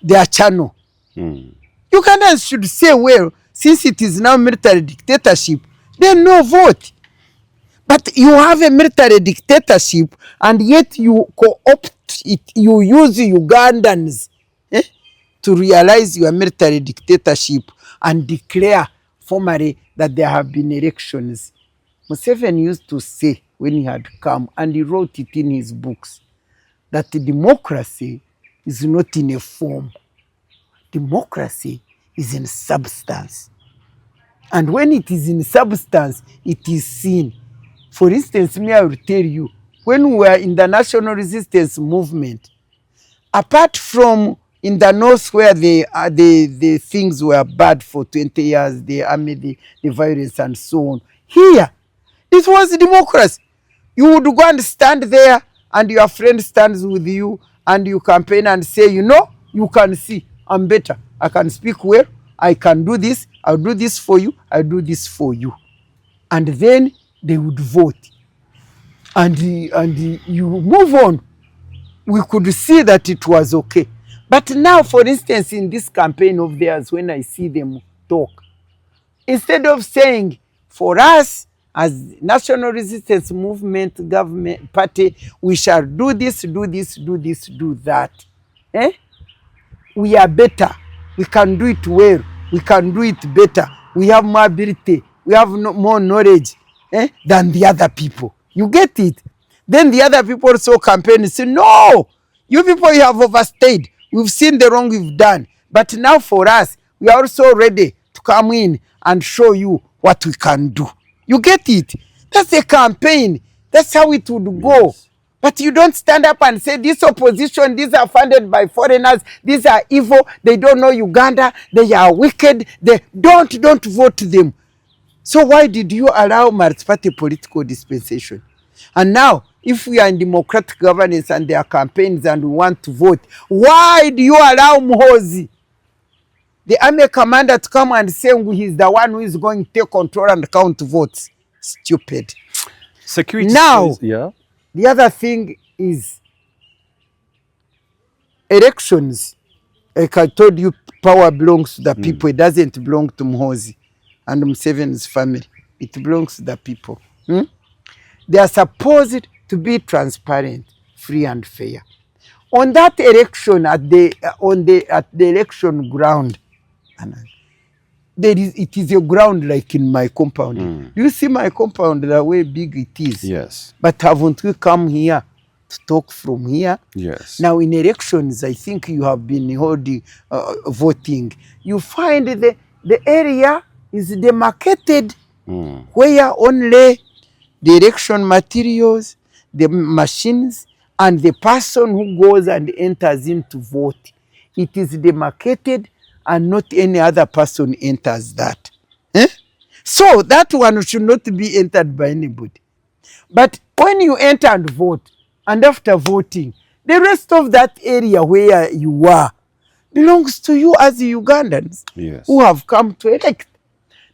their channel. Ugandans should say, well, since it is now military dictatorship, then no vote. But you have a military dictatorship, and yet you co-opt it, you use Ugandans to realize your military dictatorship and declare formally that there have been elections. Museveni used to say when he had come, and he wrote it in his books, that democracy is not in a form. Democracy is in substance. And when it is in substance, it is seen. For instance, I will tell you, when we were in the national resistance movement, apart from in the north where the things were bad for 20 years, the army, the violence and so on, here, it was democracy. You would go and stand there, and your friend stands with you, and you campaign and say, you can see, I'm better. I can speak well. I can do this. I'll do this for you. I'll do this for you. And then they would vote. And you move on. We could see that it was okay. But now, for instance, in this campaign of theirs, when I see them talk, instead of saying, for us, as National Resistance Movement government party, we shall do this, do this, do this, do that. We are better. We can do it well. We can do it better. We have more ability. We have more knowledge than the other people. You get it? Then the other people also campaign and say, no, you people, you have overstayed. We've seen the wrong we've done. But now for us, we are also ready to come in and show you what we can do. You get it? That's a campaign. That's how it would go. Yes. But you don't stand up and say, this opposition, these are funded by foreigners, these are evil, they don't know Uganda, they are wicked, they don't vote them. So why did you allow multi-party political dispensation? And now if we are in democratic governance and there are campaigns and we want to vote, why do you allow Muhoozi, the army commander, to come and say he's the one who is going to take control and count votes? Stupid. Security Now, says, yeah. the other thing is elections. Like I told you, power belongs to the people. It doesn't belong to Muhoozi and Museveni's family. It belongs to the people. They are supposed to be transparent, free and fair. On that election, at the election ground, it is a ground like in my compound. You see my compound, the way big it is. Yes. But haven't we come here to talk from here? Yes. Now in elections, I think you have been holding voting. You find the area is demarcated where only the election materials, the machines, and the person who goes and enters in to vote. It is demarcated and not any other person enters that. So that one should not be entered by anybody. But when you enter and vote, and after voting, the rest of that area where you are belongs to you as Ugandans who have come to elect.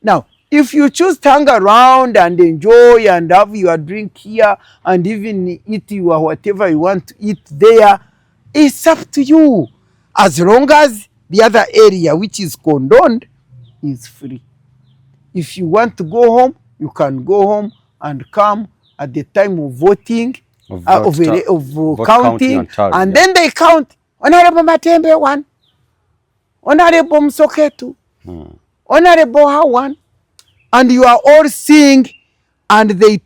Now, if you choose to hang around and enjoy and have your drink here and even eat your whatever you want to eat there, it's up to you. As long as the other area which is condoned is free. If you want to go home, you can go home and come at the time of voting, counting, and then they count. Honorable Matembe 1, Honorable Msoketu, Honorable Hawan, and you are all seeing, and they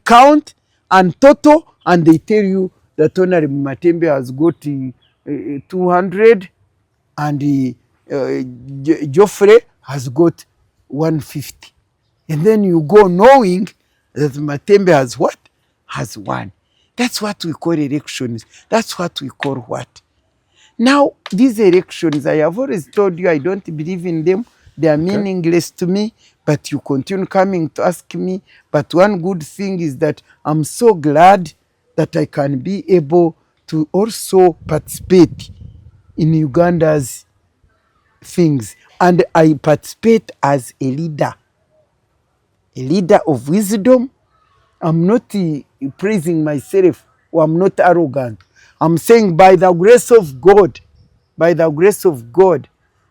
count and total, and they tell you that Honorable Matembe has got 200 and Geoffrey has got 150. And then you go knowing that Matembe has what? Has won. That's what we call elections. That's what we call what? Now, these elections, I have always told you I don't believe in them. They are meaningless to me, but you continue coming to ask me. But one good thing is that I'm so glad that I can be able to also participate in Uganda's things. And I participate as a leader of wisdom. I'm not praising myself, or I'm not arrogant. I'm saying by the grace of God,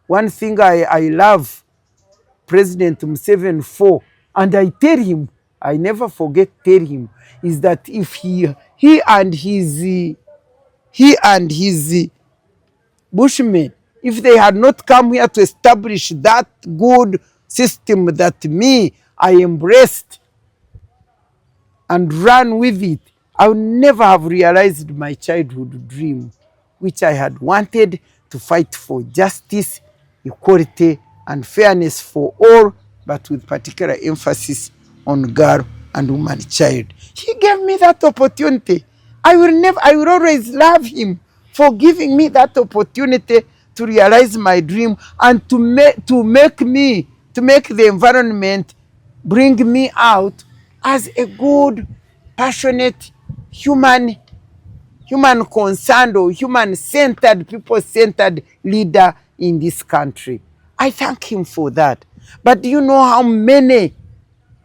one thing I love President Museveni for, and I tell him, I never forget tell him, is that if he and his Bushmen, if they had not come here to establish that good system that I embraced and ran with it, I would never have realized my childhood dream, which I had wanted to fight for justice, equality, and fairness for all, but with particular emphasis on girl and woman child. He gave me that opportunity. I will always love him for giving me that opportunity to realize my dream and to make the environment bring me out as a good, passionate, human concerned or human-centered, people-centered leader in this country. I thank him for that. But do you know how many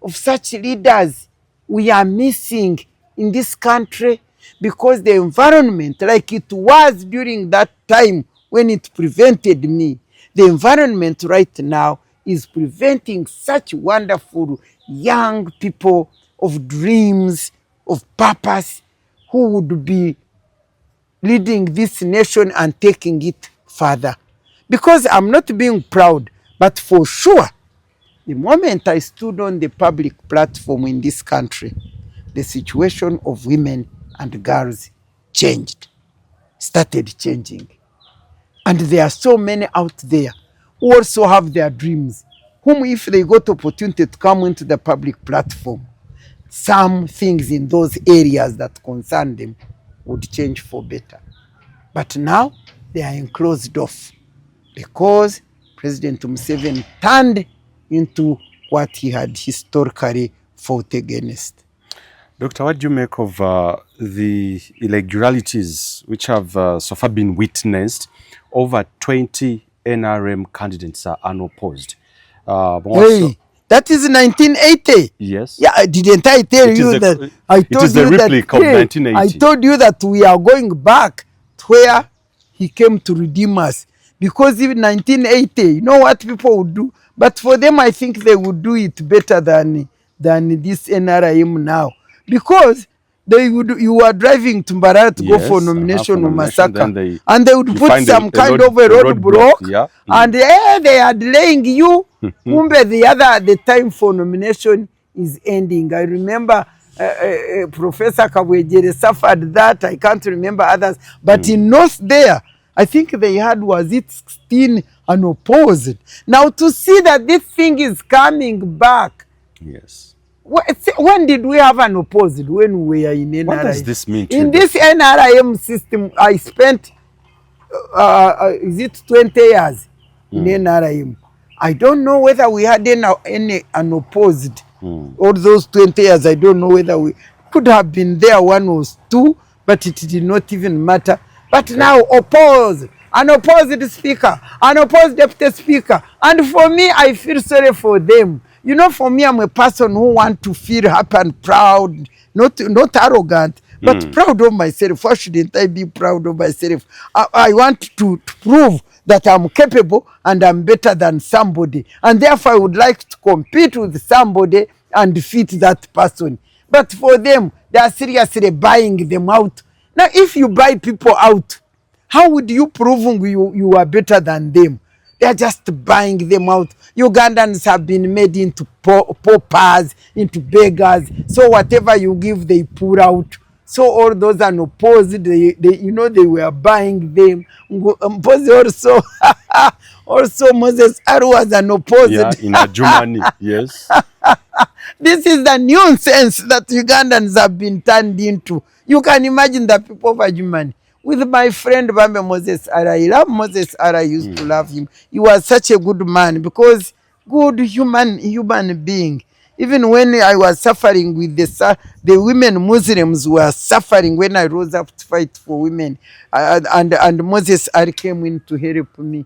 of such leaders we are missing in this country? Because the environment, like it was during that time when it prevented me, the environment right now is preventing such wonderful young people of dreams, of purpose, who would be leading this nation and taking it further. Because I'm not being proud, but for sure, the moment I stood on the public platform in this country, the situation of women and girls started changing. And there are so many out there who also have their dreams, whom if they got opportunity to come into the public platform, some things in those areas that concern them would change for better. But now they are enclosed off because President Museveni turned into what he had historically fought against. Doctor, what do you make of the irregularities which have so far been witnessed? Over 20 NRM candidates are unopposed. Hey, that is 1980. Yes. Yeah, didn't I tell you that? I told you that. Hey, I told you that we are going back to where he came to redeem us. Because even 1980, you know what people would do? But for them, I think they would do it better than this NRM now. Because you are driving to Mbarara to go for nomination or Masaka, and they would put some kind of a roadblock, and they are delaying you. The time for nomination is ending. I remember Professor Kabwejere suffered that. I can't remember others, but in North there, I think they had, was it 16 unopposed. Now to see that this thing is coming back. Yes. When did we have an opposed? When we were in NRM? What does this mean to in this NRM system, I spent, is it 20 years in NRM? I don't know whether we had any unopposed. All those 20 years, I don't know whether we could have been there. One was two, but it did not even matter. But now opposed, unopposed speaker, unopposed deputy speaker. And for me, I feel sorry for them. You know, for me, I'm a person who want to feel happy and proud, not arrogant, but proud of myself. Why shouldn't I be proud of myself? I want to prove that I'm capable and I'm better than somebody. And therefore, I would like to compete with somebody and defeat that person. But for them, they are seriously buying them out. Now, if you buy people out, how would you prove you are better than them? They are just buying them out. Ugandans have been made into paupers, into beggars. So whatever you give, they pour out. So all those unopposed, they were buying them. Also, also Moses Aru was unopposed. Yeah, in Adjumani, yes. This is the nonsense that Ugandans have been turned into. You can imagine the people of Adjumani. With my friend Bambe Moses Ara, I love Moses Ara, I used to love him. He was such a good man, because good human being. Even when I was suffering with the women Muslims were suffering when I rose up to fight for women, and Moses Ara came in to help me.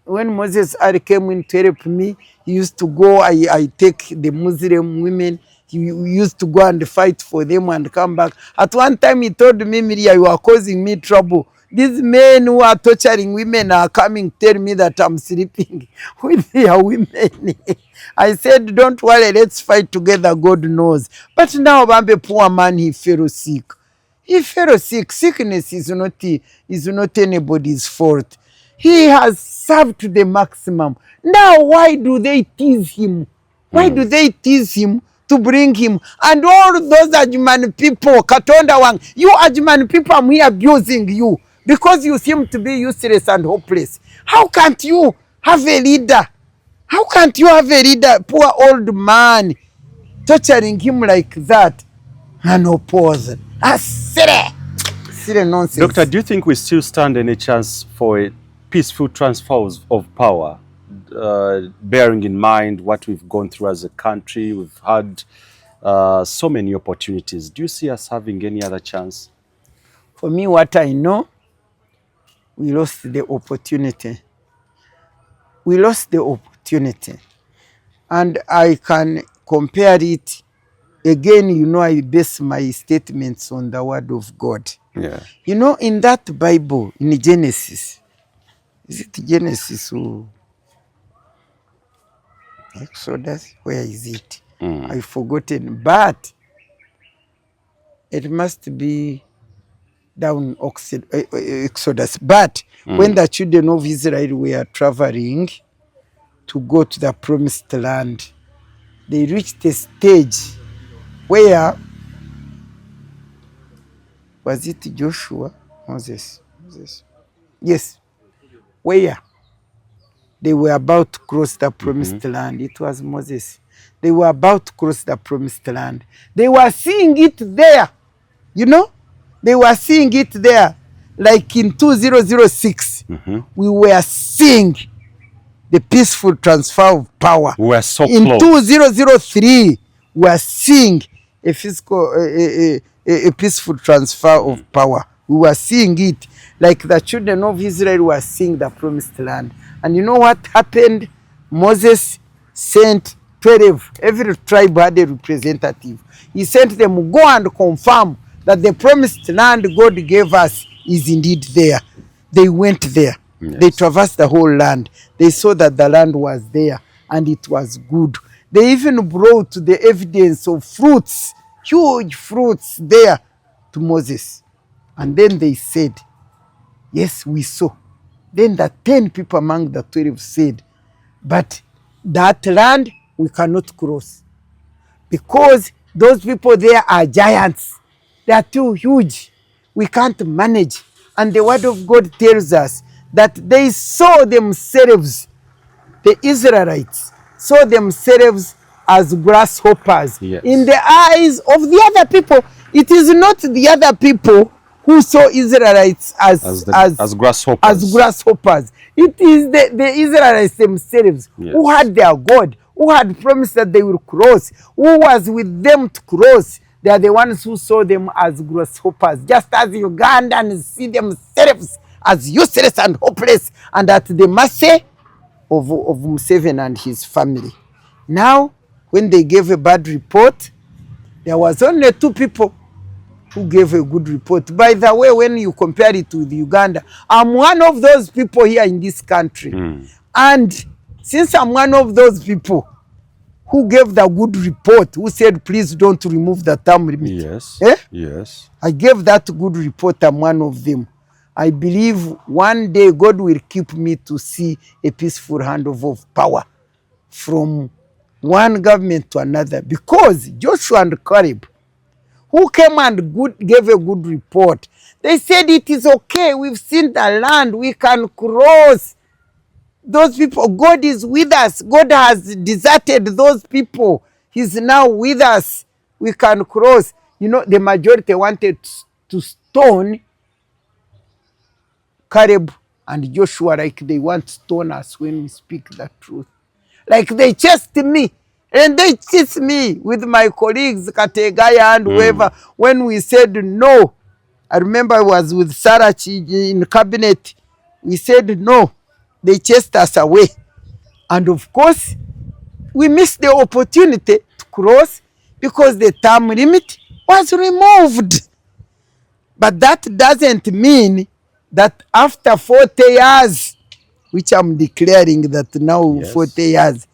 When Moses Ara came in to help me, he used to go, I take the Muslim women, he used to go and fight for them and come back. At one time he told me, Miria, you are causing me trouble. These men who are torturing women are coming, tell me that I'm sleeping with their women. I said, don't worry, let's fight together, God knows. But now, Bambe, poor man, he fell sick. He fell sick. Sickness is not anybody's fault. He has served to the maximum. Now, why do they tease him? Why do they tease him to bring him? And all those Adjumani people, Katonda Wang, you Adjumani people, I'm here abusing you because you seem to be useless and hopeless. How can't you have a leader? How can't you have a leader, poor old man, torturing him like that? Unopposed. Silly nonsense. Doctor, do you think we still stand any chance for a peaceful transfer of power, bearing in mind what we've gone through as a country? We've had so many opportunities. Do you see us having any other chance? For me, what I know, we lost the opportunity. We lost the opportunity. And I can compare it. Again, you know, I base my statements on the word of God. Yeah. You know, in that Bible, in Genesis, is it Genesis or Exodus? Where is it? I've forgotten. But it must be down Exodus. But when the children of Israel were traveling to go to the promised land, they reached a stage where, was it Joshua? Moses. Yes. Where they were about to cross the promised land. It was Moses. They were about to cross the promised land. They were seeing it there. You know? They were seeing it there. Like in 2006, we were seeing the peaceful transfer of power. We were so in close. 2003, we are seeing a physical, a peaceful transfer of power. We were seeing it like the children of Israel were seeing the promised land. And you know what happened? Moses sent 12. Every tribe had a representative. He sent them, go and confirm that the promised land God gave us is indeed there. They went there. Yes. They traversed the whole land. They saw that the land was there and it was good. They even brought the evidence of fruits, huge fruits there to Moses. And then they said, yes, we saw. Then the 10 people among the 12 said, but that land we cannot cross because those people there are giants. They are too huge. We can't manage. And the word of God tells us that they saw themselves, the Israelites saw themselves as grasshoppers. Yes. In the eyes of the other people. It is not the other people who saw Israelites as grasshoppers. As grasshoppers. It is the Israelites themselves, yes, who had their God, who had promised that they will cross, who was with them to cross. They are the ones who saw them as grasshoppers, just as Ugandans see themselves as useless and hopeless and at the mercy of Museveni and his family. Now, when they gave a bad report, there was only 2 people who gave a good report. By the way, when you compare it with Uganda, I'm one of those people here in this country. And since I'm one of those people who gave the good report, who said, please don't remove the term limit. Yes. Yes. I gave that good report. I'm one of them. I believe one day God will keep me to see a peaceful handover of power from one government to another. Because Joshua and Caleb, who came and gave a good report, they said it is okay, we've seen the land, we can cross. Those people, God is with us. God has deserted those people. He's now with us. We can cross. You know, the majority wanted to stone Caleb and Joshua like they want to stone us when we speak the truth. Like they chased me. And they chased me with my colleagues, Kategaya and whoever, when we said no. I remember I was with Sarachi in cabinet. We said no. They chased us away. And of course, we missed the opportunity to cross because the term limit was removed. But that doesn't mean that after 40 years, which I'm declaring that now 40 years,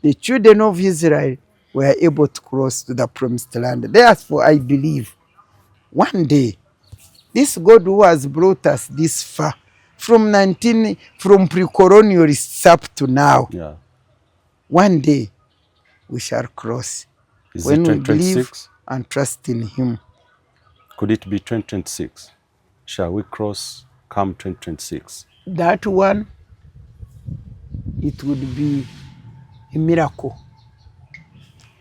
the children of Israel were able to cross to the promised land. Therefore, I believe one day, this God who has brought us this far, from pre-colonialists up to now, one day we shall cross. Is when it we 2026? believe and trust in Him. Could it be 2026? Shall we cross come 2026? That one, it would be a miracle.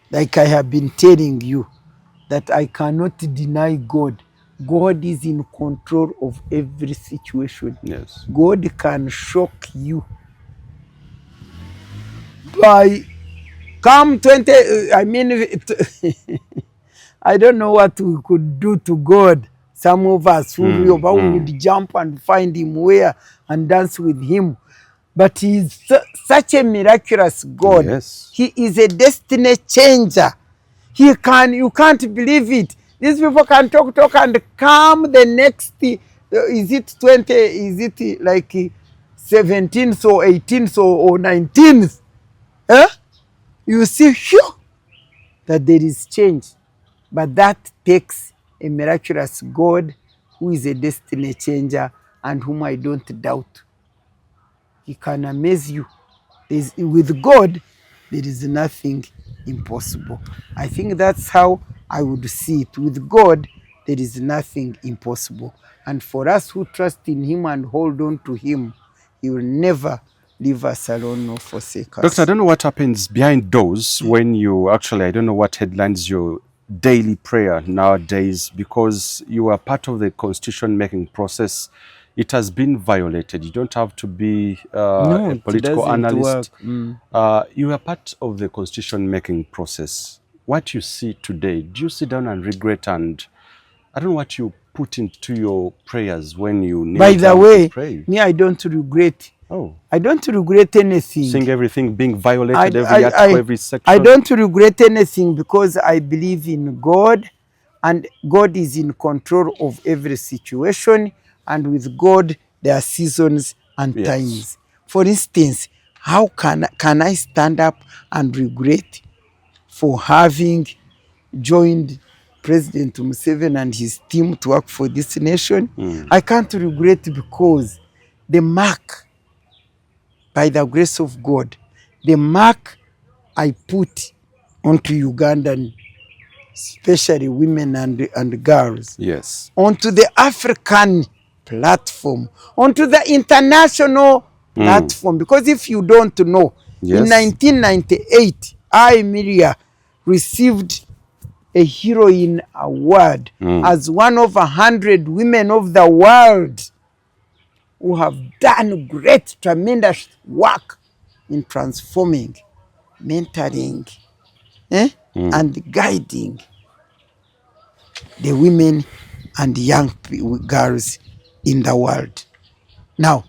Like I have been telling you, that I cannot deny God. God is in control of every situation. Yes. God can shock you. By come 20, I mean, I don't know what we could do to God. Some of us who would jump and find Him where and dance with Him. But He is such a miraculous God. Yes. He is a destiny changer. You can't believe it. These people can talk and come the next, is it 20, is it like 17th or 18th or 19th? You see, that there is change. But that takes a miraculous God who is a destiny changer and whom I don't doubt. He can amaze you. With God, there is nothing impossible. I think that's how I would see it. With God, there is nothing impossible. And for us who trust in Him and hold on to Him, He will never leave us alone nor forsake us. Doctor, I don't know what happens behind doors when you actually, I don't know what headlines your daily prayer nowadays, because you are part of the constitution making process. It has been violated. You don't have to be a political analyst. You are part of the constitution making process. what you see today, do you sit down and regret, and I don't know what you put into your prayers when you kneel By the down way, to pray? me, I don't regret. Oh, I don't regret anything. seeing everything being violated, every article, every section. I don't regret anything because I believe in God, and God is in control of every situation, and with God there are seasons and Yes. times. For instance, how can I stand up and regret for having joined President Museveni and his team to work for this nation? I can't regret because the mark, by the grace of God, the mark I put onto Ugandan, especially women and girls, Yes. onto the African platform, onto the international platform. Because if you don't know, Yes. in 1998, I, Miria, received a heroine award as one of 100 women of the world who have done great, tremendous work in transforming, mentoring, and guiding the women and young girls in the world. Now,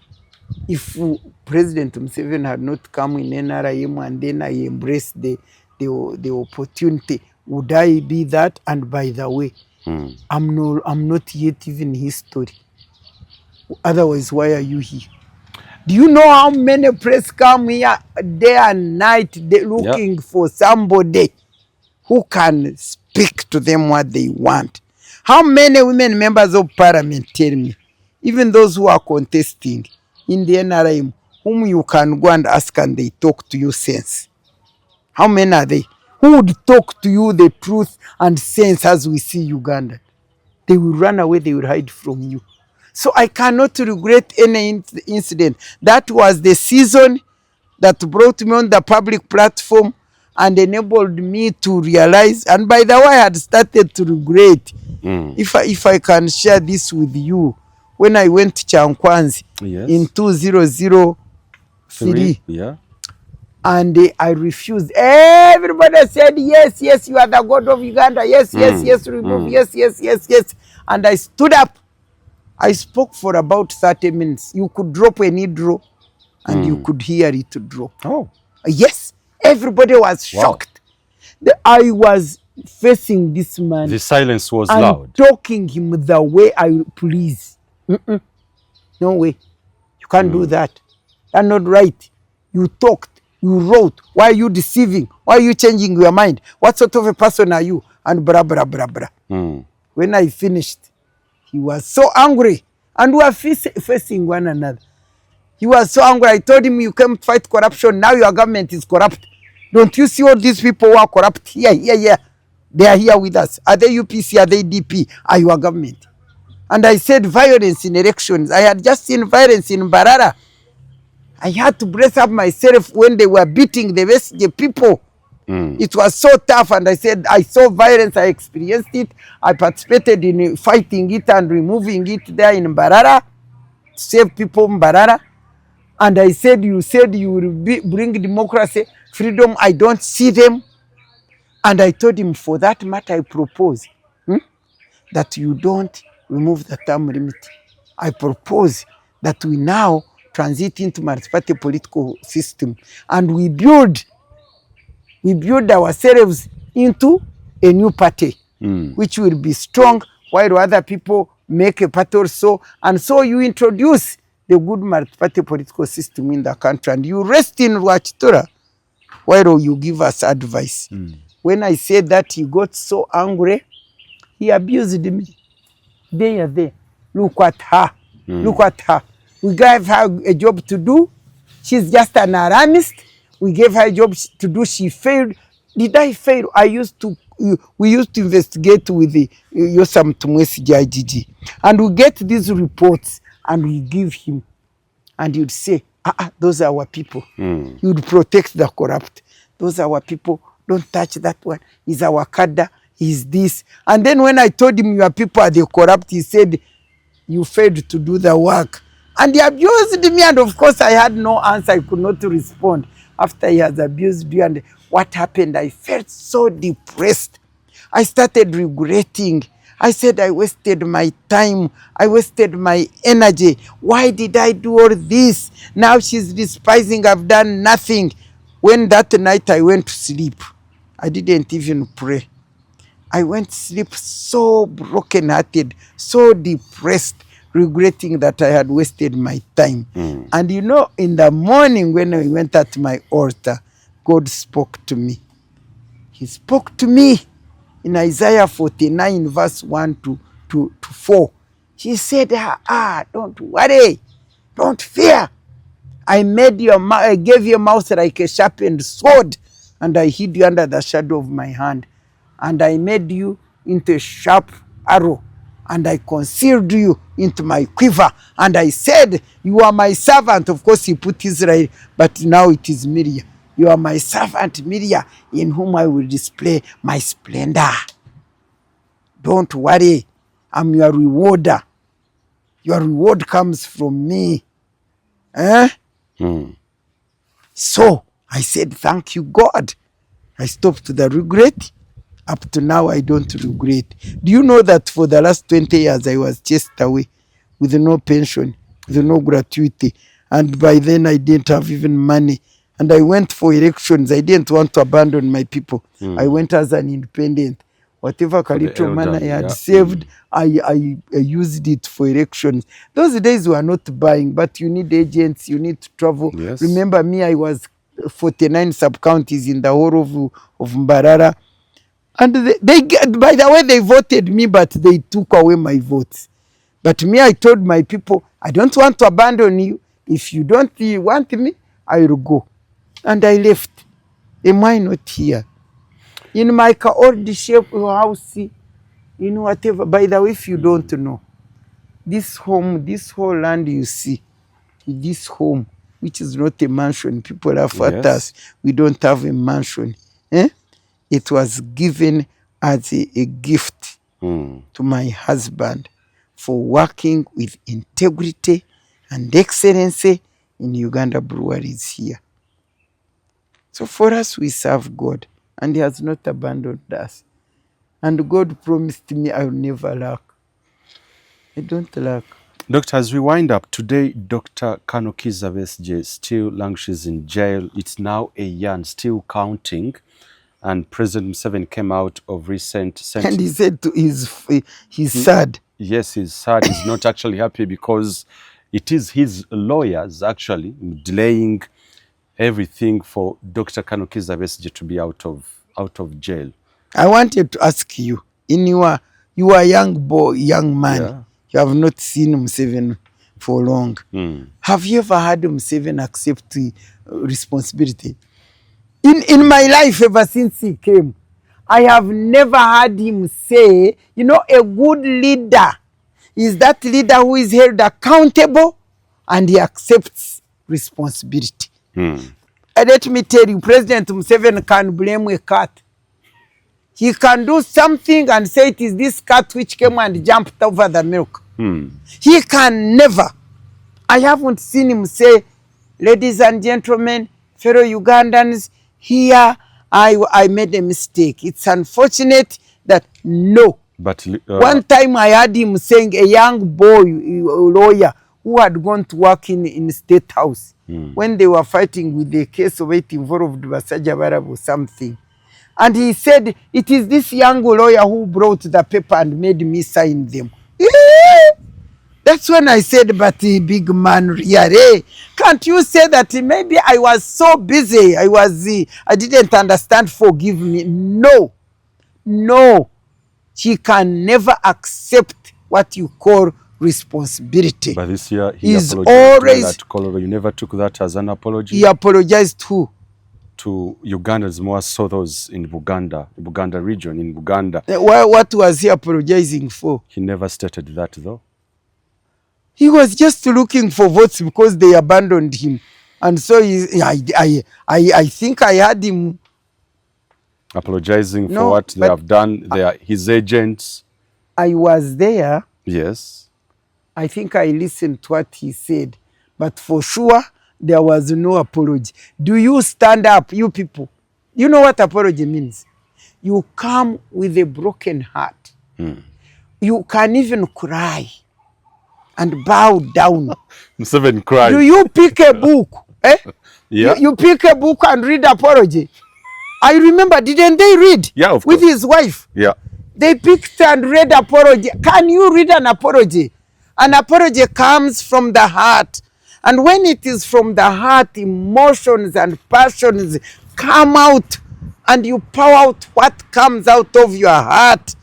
if President Museveni had not come in NRM and then I embraced the opportunity, would I be that? And by the way, I'm not yet even history. Otherwise, why are you here? Do you know how many press come here day and night looking for somebody who can speak to them what they want? How many women members of parliament, tell me, even those who are contesting in the NRM, whom you can go and ask and they talk to you sense? How many are they? Who would talk to you the truth and sense as we see Uganda? They will run away, they will hide from you. So I cannot regret any incident. That was the season that brought me on the public platform and enabled me to realize, and by the way, I had started to regret. If I can share this with you, when I went to Chankwanzi in 2003, Yeah. and I refused. Everybody said, yes, yes, you are the God of Uganda. Yes, yes, yes, remove. Yes, yes, yes, yes. And I stood up. I spoke for about 30 minutes. You could drop a needle and you could hear it drop. Oh. Yes, everybody was shocked. I was facing this man. The silence was and loud. Talking him the way I please. No way. You can't do that. That's not right. You talked. You wrote. Why are you deceiving? Why are you changing your mind? What sort of a person are you? And blah, blah, blah, blah. When I finished, he was so angry. And we were facing one another. He was so angry. I told him, you came to fight corruption. Now your government is corrupt. Don't you see all these people who are corrupt? Here. They are here with us. Are they UPC? Are they DP? Are your government? And I said violence in elections. I had just seen violence in Mbarara. I had to brace up myself when they were beating the Besigye people. It was so tough, and I said, I saw violence, I experienced it. I participated in fighting it and removing it there in Mbarara, to save people in Mbarara. And I said, you will bring democracy, freedom. I don't see them. And I told him, for that matter, I propose that you don't remove the term limit. I propose that we now transit into multi-party political system, and we build ourselves into a new party, which will be strong, while other people make a party also. And so you introduce the good multi-party political system in the country, and you rest in Rwachitura while you give us advice. When I said that, he got so angry, he abused me. There. Look at her. Look at her. We gave her a job to do. She's just an alarmist. We gave her a job to do. She failed. Did I fail? We used to investigate with the Yosam Tumwesi IGG. And we get these reports and we give him. And he'd say, those are our people. He would protect the corrupt. Those are our people. Don't touch that one. He's our cadre. He's this. And then when I told him your people are the corrupt, he said, you failed to do the work. And he abused me, and of course I had no answer. I could not respond. after he has abused you and what happened, I felt so depressed. I started regretting. I said I wasted my time. I wasted my energy. Why did I do all this? Now she's despising. I've done nothing. When that night I went to sleep, I didn't even pray. I went to sleep so broken-hearted, so depressed, regretting that I had wasted my time. And you know, in the morning when I went at my altar, God spoke to me. He spoke to me in Isaiah 49 verse 1 to 4. He said, don't worry, don't fear. I made I gave your mouth like a sharpened sword, and I hid you under the shadow of my hand. And I made you into a sharp arrow, and I concealed you into my quiver. And I said, you are my servant. Of course, he put Israel, but now it is Miria. You are my servant, Miria, in whom I will display my splendor. Don't worry, I'm your rewarder. Your reward comes from me. So I said, thank you, God. I stopped the regret. Up to now, I don't regret. Do you know that for the last 20 years, I was chased away with no pension, with no gratuity. And by then, I didn't have even money. And I went for elections. I didn't want to abandon my people. I went as an independent. Whatever little money I had saved, I used it for elections. Those days were not buying, but you need agents, you need to travel. Yes. Remember me, I was 49 sub-counties in the whole of Mbarara. And they by the way, they voted me, but they took away my votes. But me, I told my people, I don't want to abandon you. If you don't want me, I will go. And I left. Am I not here? In my old shape house, in whatever. By the way, if you don't know, this home, this whole land you see, this home, which is not a mansion, people laugh at us. We don't have a mansion. It was given as a gift to my husband for working with integrity and excellency in Uganda breweries here. So for us, we serve God, and he has not abandoned us. And God promised me I will never lack. I don't lack. Doctor, as we wind up, today Dr. Kano Kizza Besigye still languishes in jail. It's now a year and still counting. And President Museveni came out of recent sentence. And he said he's sad. Yes, he's sad. He's not actually happy because it is his lawyers actually delaying everything for Dr. Kano Kizza Besigye to be out of jail. I wanted to ask you, you are a young boy, young man. You have not seen Museveni for long. Have you ever had Museveni accept responsibility? In my life, ever since he came, I have never heard him say, you know, a good leader is that leader who is held accountable and he accepts responsibility. Let me tell you, President Museveni can blame a cat. He can do something and say it is this cat which came and jumped over the milk. He can never. I haven't seen him say, ladies and gentlemen, fellow Ugandans, here I made a mistake. It's unfortunate that no. But one time I heard him saying a young boy, a lawyer, who had gone to work in State House when they were fighting with the case of it involved Basajabarab or something. And he said, it is this young lawyer who brought the paper and made me sign them. That's when I said, but big man, really, can't you say that maybe I was so busy, I didn't understand, forgive me. No, he can never accept what you call responsibility. But this year he apologized always, to Kalulu. You never took that as an apology? He apologized who? To Ugandans, more so those in Buganda region, in Buganda. What was he apologizing for? He never stated that though. He was just looking for votes because they abandoned him. And so I think I had him apologizing for what they have done. They are his agents. I was there. Yes. I think I listened to what he said. But for sure, there was no apology. Do you stand up, you people? You know what apology means? You come with a broken heart. You can even cry and bow down. Museveni cried. Do you pick a book? Eh? Yeah. You pick a book and read apology. I remember, didn't they read? Yeah, of with course. his wife? Yeah. They picked and read apology. Can you read an apology? An apology comes from the heart. And when it is from the heart, emotions and passions come out, and you pour out what comes out of your heart.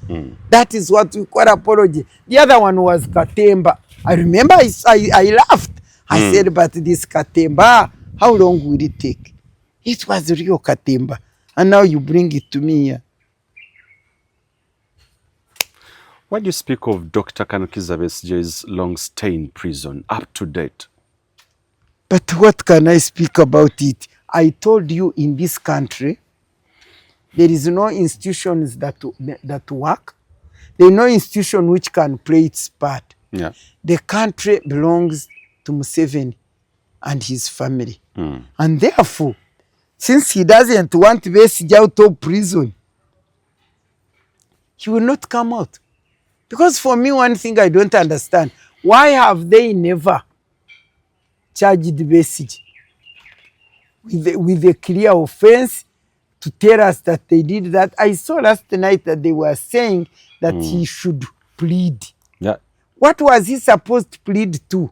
That is what we call apology. The other one was Katemba. I remember I laughed. I said, but this Katemba, how long will it take? It was real Katemba. And now you bring it to me here. Why do you speak of Dr. Kanukiza Besigye's long stay in prison, up to date? But what can I speak about it? I told you, in this country, there is no institutions that work. There is no institution which can play its part. Yeah. The country belongs to Museveni and his family. And therefore, since he doesn't want Besigye out of prison, he will not come out. Because for me, one thing I don't understand, why have they never charged Besigye with a clear offense to tell us that they did that? I saw last night that they were saying that he should plead. Yeah. What was he supposed to plead to?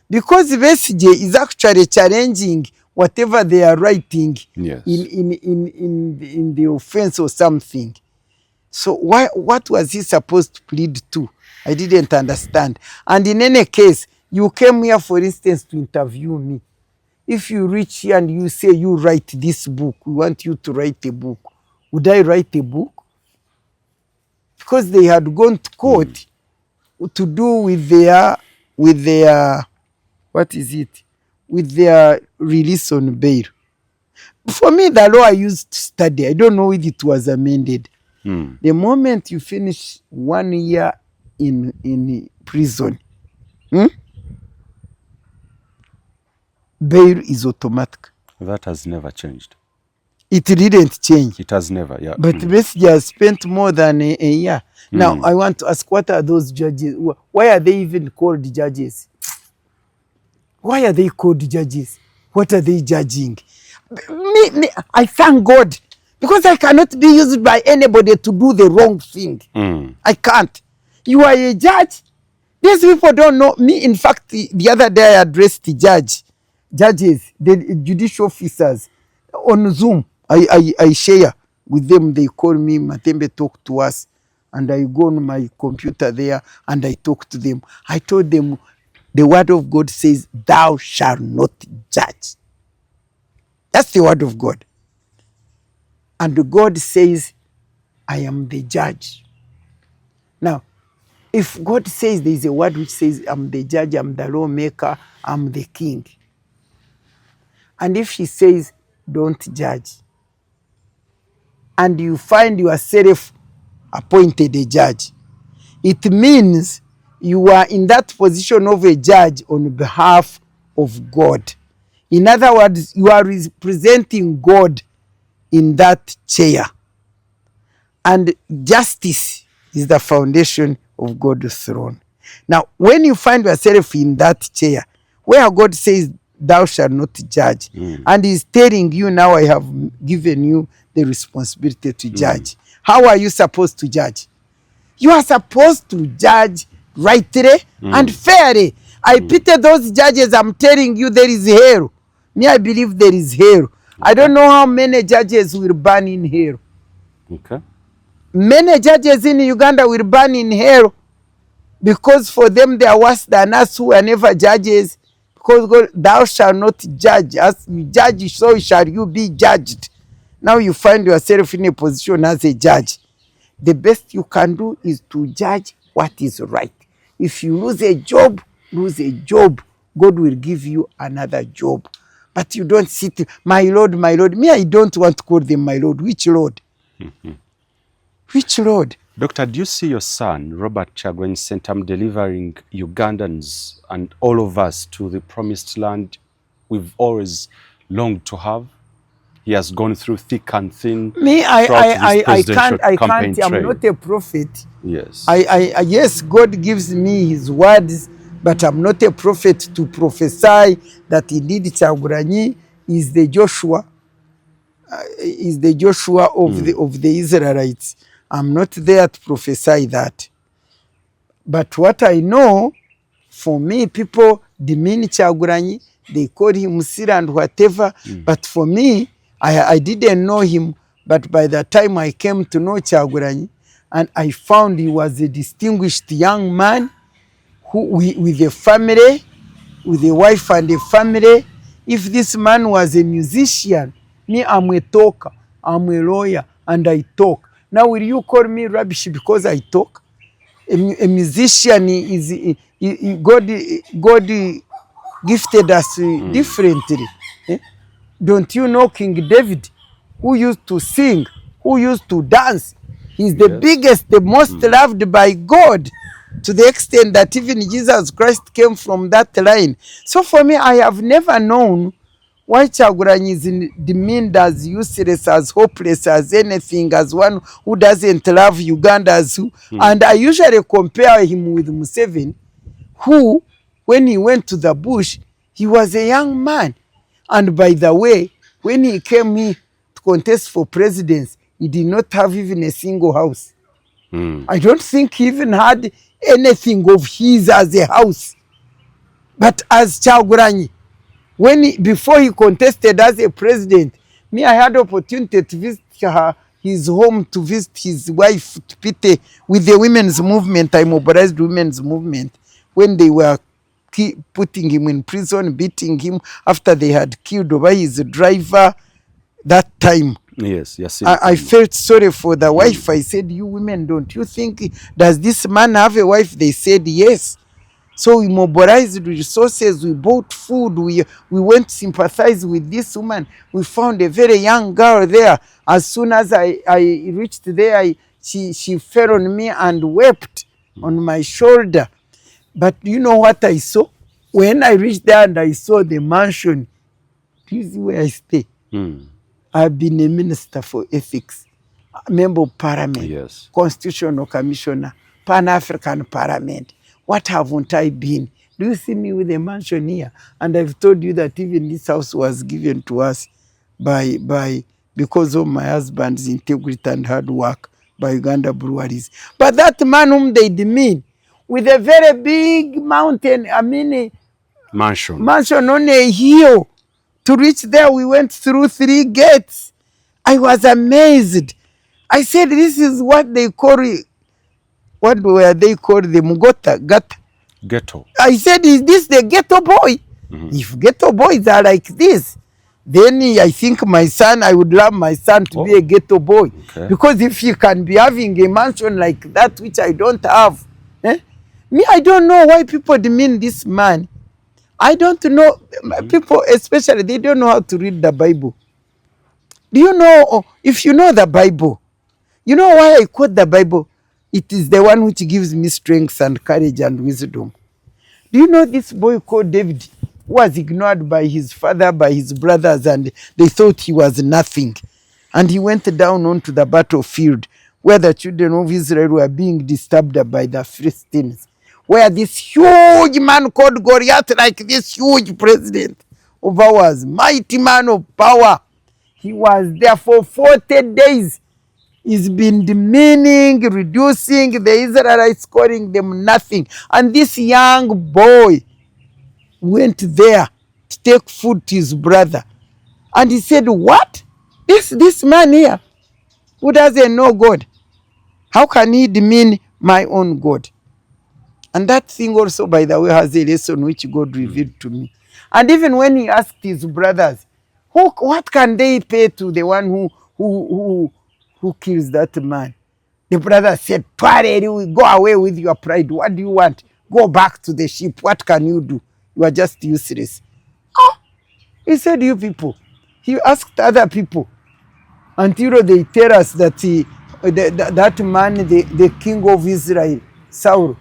Because Besigye is actually challenging whatever they are writing Yes. in the offense or something. So what was he supposed to plead to? I didn't understand. And in any case, you came here, for instance, to interview me. If you reach here and you say, you write this book, we want you to write a book, would I write a book? Because they had gone to court to do with their what is it? With their release on bail. For me, the law I used to study, I don't know if it was amended. The moment you finish 1 year in prison, bail is automatic. That has never changed. It didn't change. It has never, yeah. But Besigye has spent more than a year. Now, I want to ask, what are those judges? Why are they even called judges? Why are they called judges? What are they judging? I thank God, because I cannot be used by anybody to do the wrong thing. I can't. You are a judge. These people don't know me. In fact, the other day I addressed the judges, the judicial officers on Zoom. I share with them. They call me, Matembe, talk to us. And I go on my computer there and I talk to them. I told them, the word of God says, thou shalt not judge. That's the word of God. And God says, I am the judge. Now, if God says there is a word which says, I'm the judge, I'm the lawmaker, I'm the king. And if she says, don't judge, and you find yourself appointed a judge, it means you are in that position of a judge on behalf of God. In other words, you are representing God in that chair. And justice is the foundation of God's throne. Now, when you find yourself in that chair, where God says, thou shalt not judge, and he's telling you, now I have given you the responsibility to judge. How are you supposed to judge? You are supposed to judge rightly and fairly. I pity those judges. I'm telling you, there is hell. Me, I believe there is hell. I don't know how many judges will burn in hell. Okay. Many judges in Uganda will burn in hell, because for them they are worse than us who are never judges. Because God, thou shalt not judge. As you judge, so shall you be judged. Now you find yourself in a position as a judge. The best you can do is to judge what is right. If you lose a job, lose a job. God will give you another job. But you don't sit, my Lord, my Lord. Me, I don't want to call them my Lord. Which Lord? Which Lord? Doctor, do you see your son, Robert Kyagulanyi Ssentamu, delivering Ugandans and all of us to the promised land we've always longed to have. He has gone through thick and thin. Me, I can't, campaign I'm trail. not a prophet. Yes. Yes, God gives me his words, but I'm not a prophet to prophesy that indeed Kyagulanyi is the Joshua, of the Israelites. I'm not there to prophesy that. But what I know, for me, people demean Kyagulanyi, they call him Sira and whatever. But for me, I didn't know him. But by the time I came to know Kyagulanyi, and I found he was a distinguished young man with a family, with a wife and a family. If this man was a musician, me, I'm a talker, I'm a lawyer, and I talk. Now, will you call me rubbish because I talk? A musician is God gifted us differently. Don't you know King David, who used to sing, who used to dance? He's the biggest, the most loved by God, to the extent that even Jesus Christ came from that line. So for me, I have never known why Kyagulanyi is demeaned as useless, as hopeless, as anything, as one who doesn't love Uganda. And I usually compare him with Museveni, who, when he went to the bush, he was a young man. And by the way, when he came here to contest for presidency, he did not have even a single house. I don't think he even had anything of his as a house. But as Kyagulanyi, before he contested as a president, me, I had opportunity to visit his home, to visit his wife, to pity with the women's movement. I mobilized women's movement when they were putting him in prison, beating him after they had killed over his driver that time. Yes, yes. I felt sorry for the wife. I said, you women, don't you think, does this man have a wife? They said yes. So we mobilized resources, we bought food, we went to sympathize with this woman. We found a very young girl there. As soon as I reached there, she fell on me and wept on my shoulder. But you know what I saw? When I reached there and I saw the mansion, this is where I stay. I've been a minister for ethics, a member of parliament, Yes. constitutional commissioner, Pan-African parliament. What haven't I been? Do you see me with a mansion here? And I've told you that even this house was given to us because of my husband's integrity and hard work by Uganda breweries. But that man whom they demean, with a very big mountain, Mansion. on a hill. To reach there, we went through 3 gates. I was amazed. I said, this is what they call it. What were they called? The Gata. Ghetto. I said, is this the ghetto boy? If ghetto boys are like this, then I think I would love my son to be a ghetto boy. Okay. Because if he can be having a mansion like that, which I don't have, me, I don't know why people demean this man. I don't know. People, especially, they don't know how to read the Bible. Do you know, if you know the Bible, you know why I quote the Bible? It is the one which gives me strength and courage and wisdom. Do you know this boy called David, who was ignored by his father, by his brothers, and they thought he was nothing? And he went down onto the battlefield where the children of Israel were being disturbed by the Philistines, where this huge man called Goliath, like this huge president of ours, mighty man of power, he was there for 40 days. He's been demeaning, reducing the Israelites, calling them nothing. And this young boy went there to take food to his brother. And he said, what? This man here, who doesn't know God, how can he demean my own God? And that thing also, by the way, has a lesson which God revealed to me. And even when he asked his brothers, what can they pay to the one who kills that man? The brother said, go away with your pride. What do you want? Go back to the sheep. What can you do? You are just useless. Oh, he said, you people. He asked other people until they tell us that that man, the king of Israel, Saul,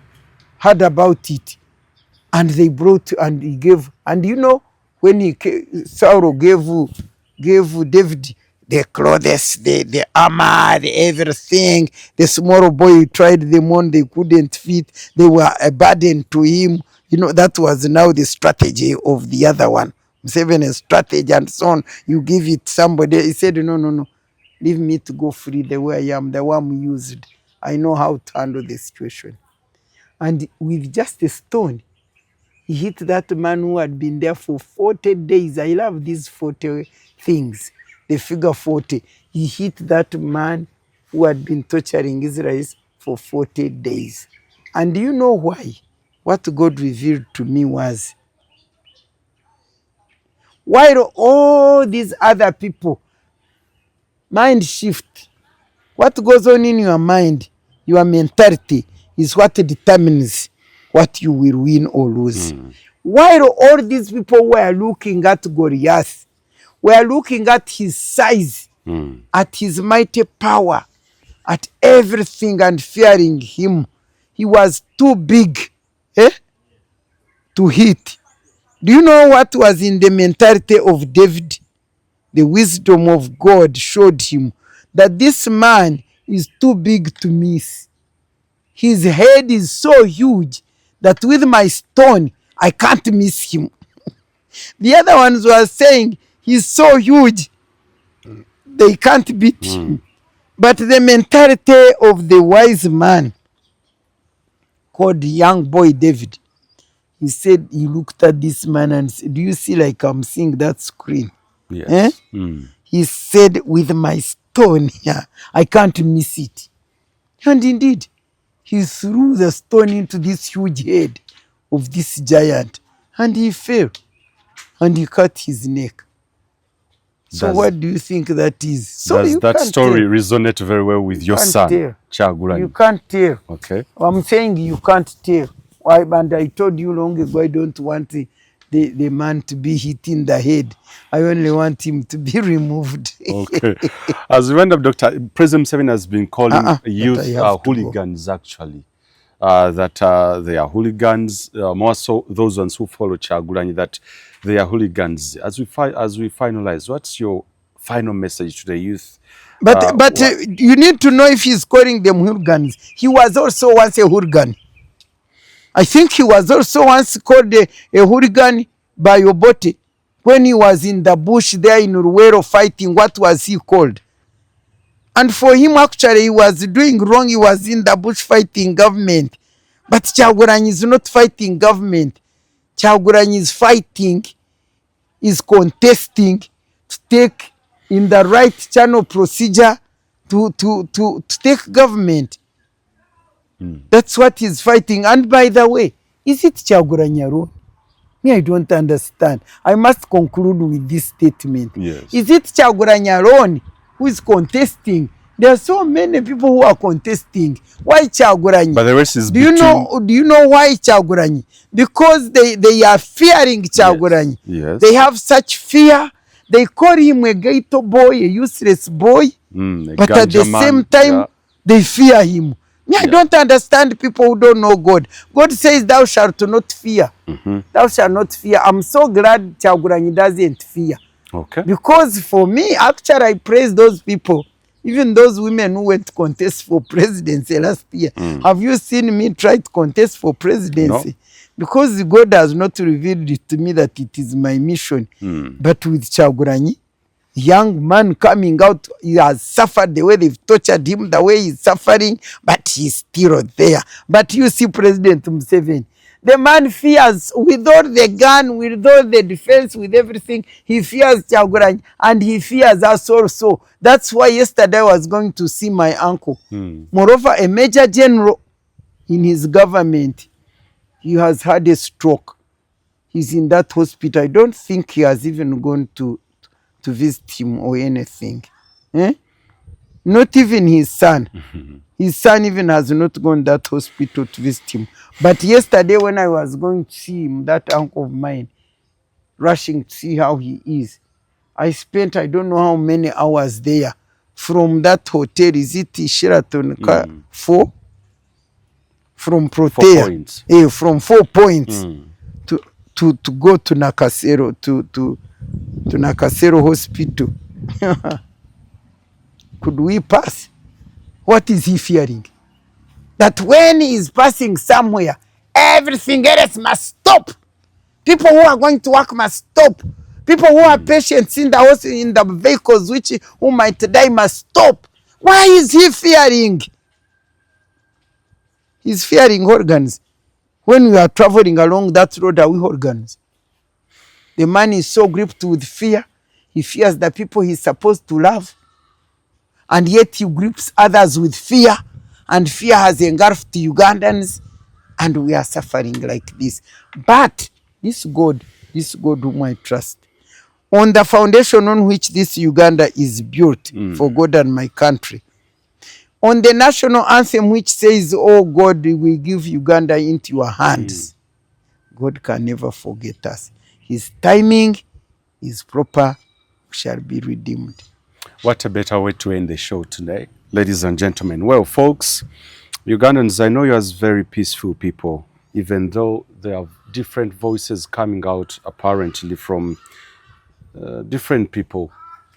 heard about it. And they brought and he gave. And you know when Saul gave David the clothes, the armor, the everything. The small boy tried them on, they couldn't fit. They were a burden to him. You know, that was now the strategy of the other one. Museveni's strategy and so on. You give it somebody. He said, no. Leave me to go free the way I am, the one we used. I know how to handle the situation. And with just a stone, he hit that man who had been there for 40 days. I love these 40 things, the figure 40. He hit that man who had been torturing Israelis for 40 days. And do you know why? What God revealed to me was, while all these other people mind shift, what goes on in your mind, your mentality, is what determines what you will win or lose. While all these people were looking at Goliath, were looking at his size, at his mighty power, at everything and fearing him, he was too big to hit. Do you know what was in the mentality of David? The wisdom of God showed him that this man is too big to miss. His head is so huge that with my stone, I can't miss him. The other ones were saying, he's so huge, they can't beat him. But the mentality of the wise man called young boy David, he said, he looked at this man and said, do you see like I'm seeing that screen? Yes. He said, with my stone here, I can't miss it. And indeed, he threw the stone into this huge head of this giant, and he fell, and he cut his neck. So what do you think that is? So does that story resonate very well with your son, Kyagulanyi? You can't tell. Okay. I'm saying you can't tell. Why? And I told you long ago, I don't want the man to be hit in the head. I only want him to be removed. Okay. As we went up, Dr. President Museveni has been calling youth hooligans, actually. That they are hooligans, more so those ones who follow Kyagulanyi, that they are hooligans. As we finalize, what's your final message to the youth? But you need to know if he's calling them hooligans. He was also once a hooligan. I think he was also once called a hooligan by Obote. When he was in the bush there in Ruwero fighting, what was he called? And for him, actually, he was doing wrong. He was in the bush fighting government. But Kyagulanyi is not fighting government. Kyagulanyi is fighting, is contesting to take in the right channel procedure to take government. That's what he's fighting. And by the way, is it Kyagulanyi alone? Me, I don't understand. I must conclude with this statement. Yes. Is it Kyagulanyi alone who is contesting? There are so many people who are contesting. Why Kyagulanyi? But the rest is do you know why Kyagulanyi? Because they are fearing Kyagulanyi. Yes. They have such fear. They call him a ghetto boy, a useless boy. But at the same time, they fear him. I don't understand people who don't know God. God says, thou shalt not fear. Thou shalt not fear. I'm so glad Kyagulanyi doesn't fear. Okay. Because for me, actually, I praise those people. Even those women who went to contest for presidency last year. Have you seen me try to contest for presidency? No. Because God has not revealed it to me that it is my mission. But with Kyagulanyi, young man coming out, he has suffered the way they've tortured him, the way he's suffering, but he's still there. But you see President Museveni, the man fears, with all the gun, with all the defense, with everything, he fears Kyagulanyi, and he fears us also. That's why yesterday I was going to see my uncle. Moreover, a major general in his government, he has had a stroke. He's in that hospital. I don't think he has even gone to visit him or anything. Not even his son. His son even has not gone to that hospital to visit him. But yesterday when I was going to see him, that uncle of mine, rushing to see how he is, I spent I don't know how many hours there from that hotel. Is it Sheraton? 4? From Protea. 4 points. From 4 points to go to Nakasero, to Nakasero hospital. Could we pass? What is he fearing? That when he is passing somewhere, everything else must stop. People who are going to work must stop. People who are patients in the vehicles who might die must stop. Why is he fearing? He's fearing organs. When we are traveling along that road, are we organs? The man is so gripped with fear. He fears the people he's supposed to love. And yet he grips others with fear. And fear has engulfed Ugandans. And we are suffering like this. But this God whom I trust, on the foundation on which this Uganda is built, for God and my country, on the national anthem which says, oh God, we give Uganda into your hands, God can never forget us. His timing is proper, we shall be redeemed. What a better way to end the show today, ladies and gentlemen. Well, folks, Ugandans, I know you as very peaceful people, even though there are different voices coming out apparently from different people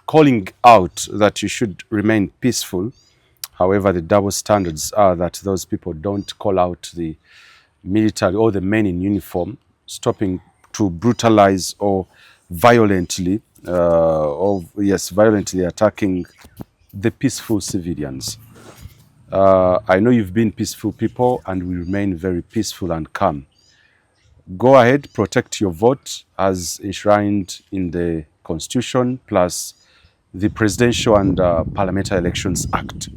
calling out that you should remain peaceful. However, the double standards are that those people don't call out the military or the men in uniform stopping to brutalize or violently violently attacking the peaceful civilians. I know you've been peaceful people and we remain very peaceful and calm. Go ahead, protect your vote as enshrined in the Constitution plus the Presidential and Parliamentary Elections Act.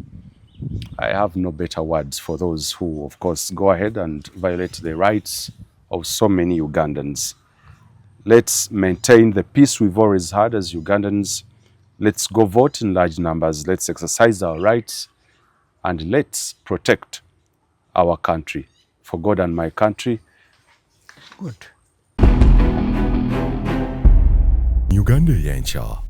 I have no better words for those who, of course, go ahead and violate the rights of so many Ugandans. Let's maintain the peace we've always had as Ugandans. Let's go vote in large numbers. Let's exercise our rights and let's protect our country. For God and my country. Good. Uganda Eyenkya.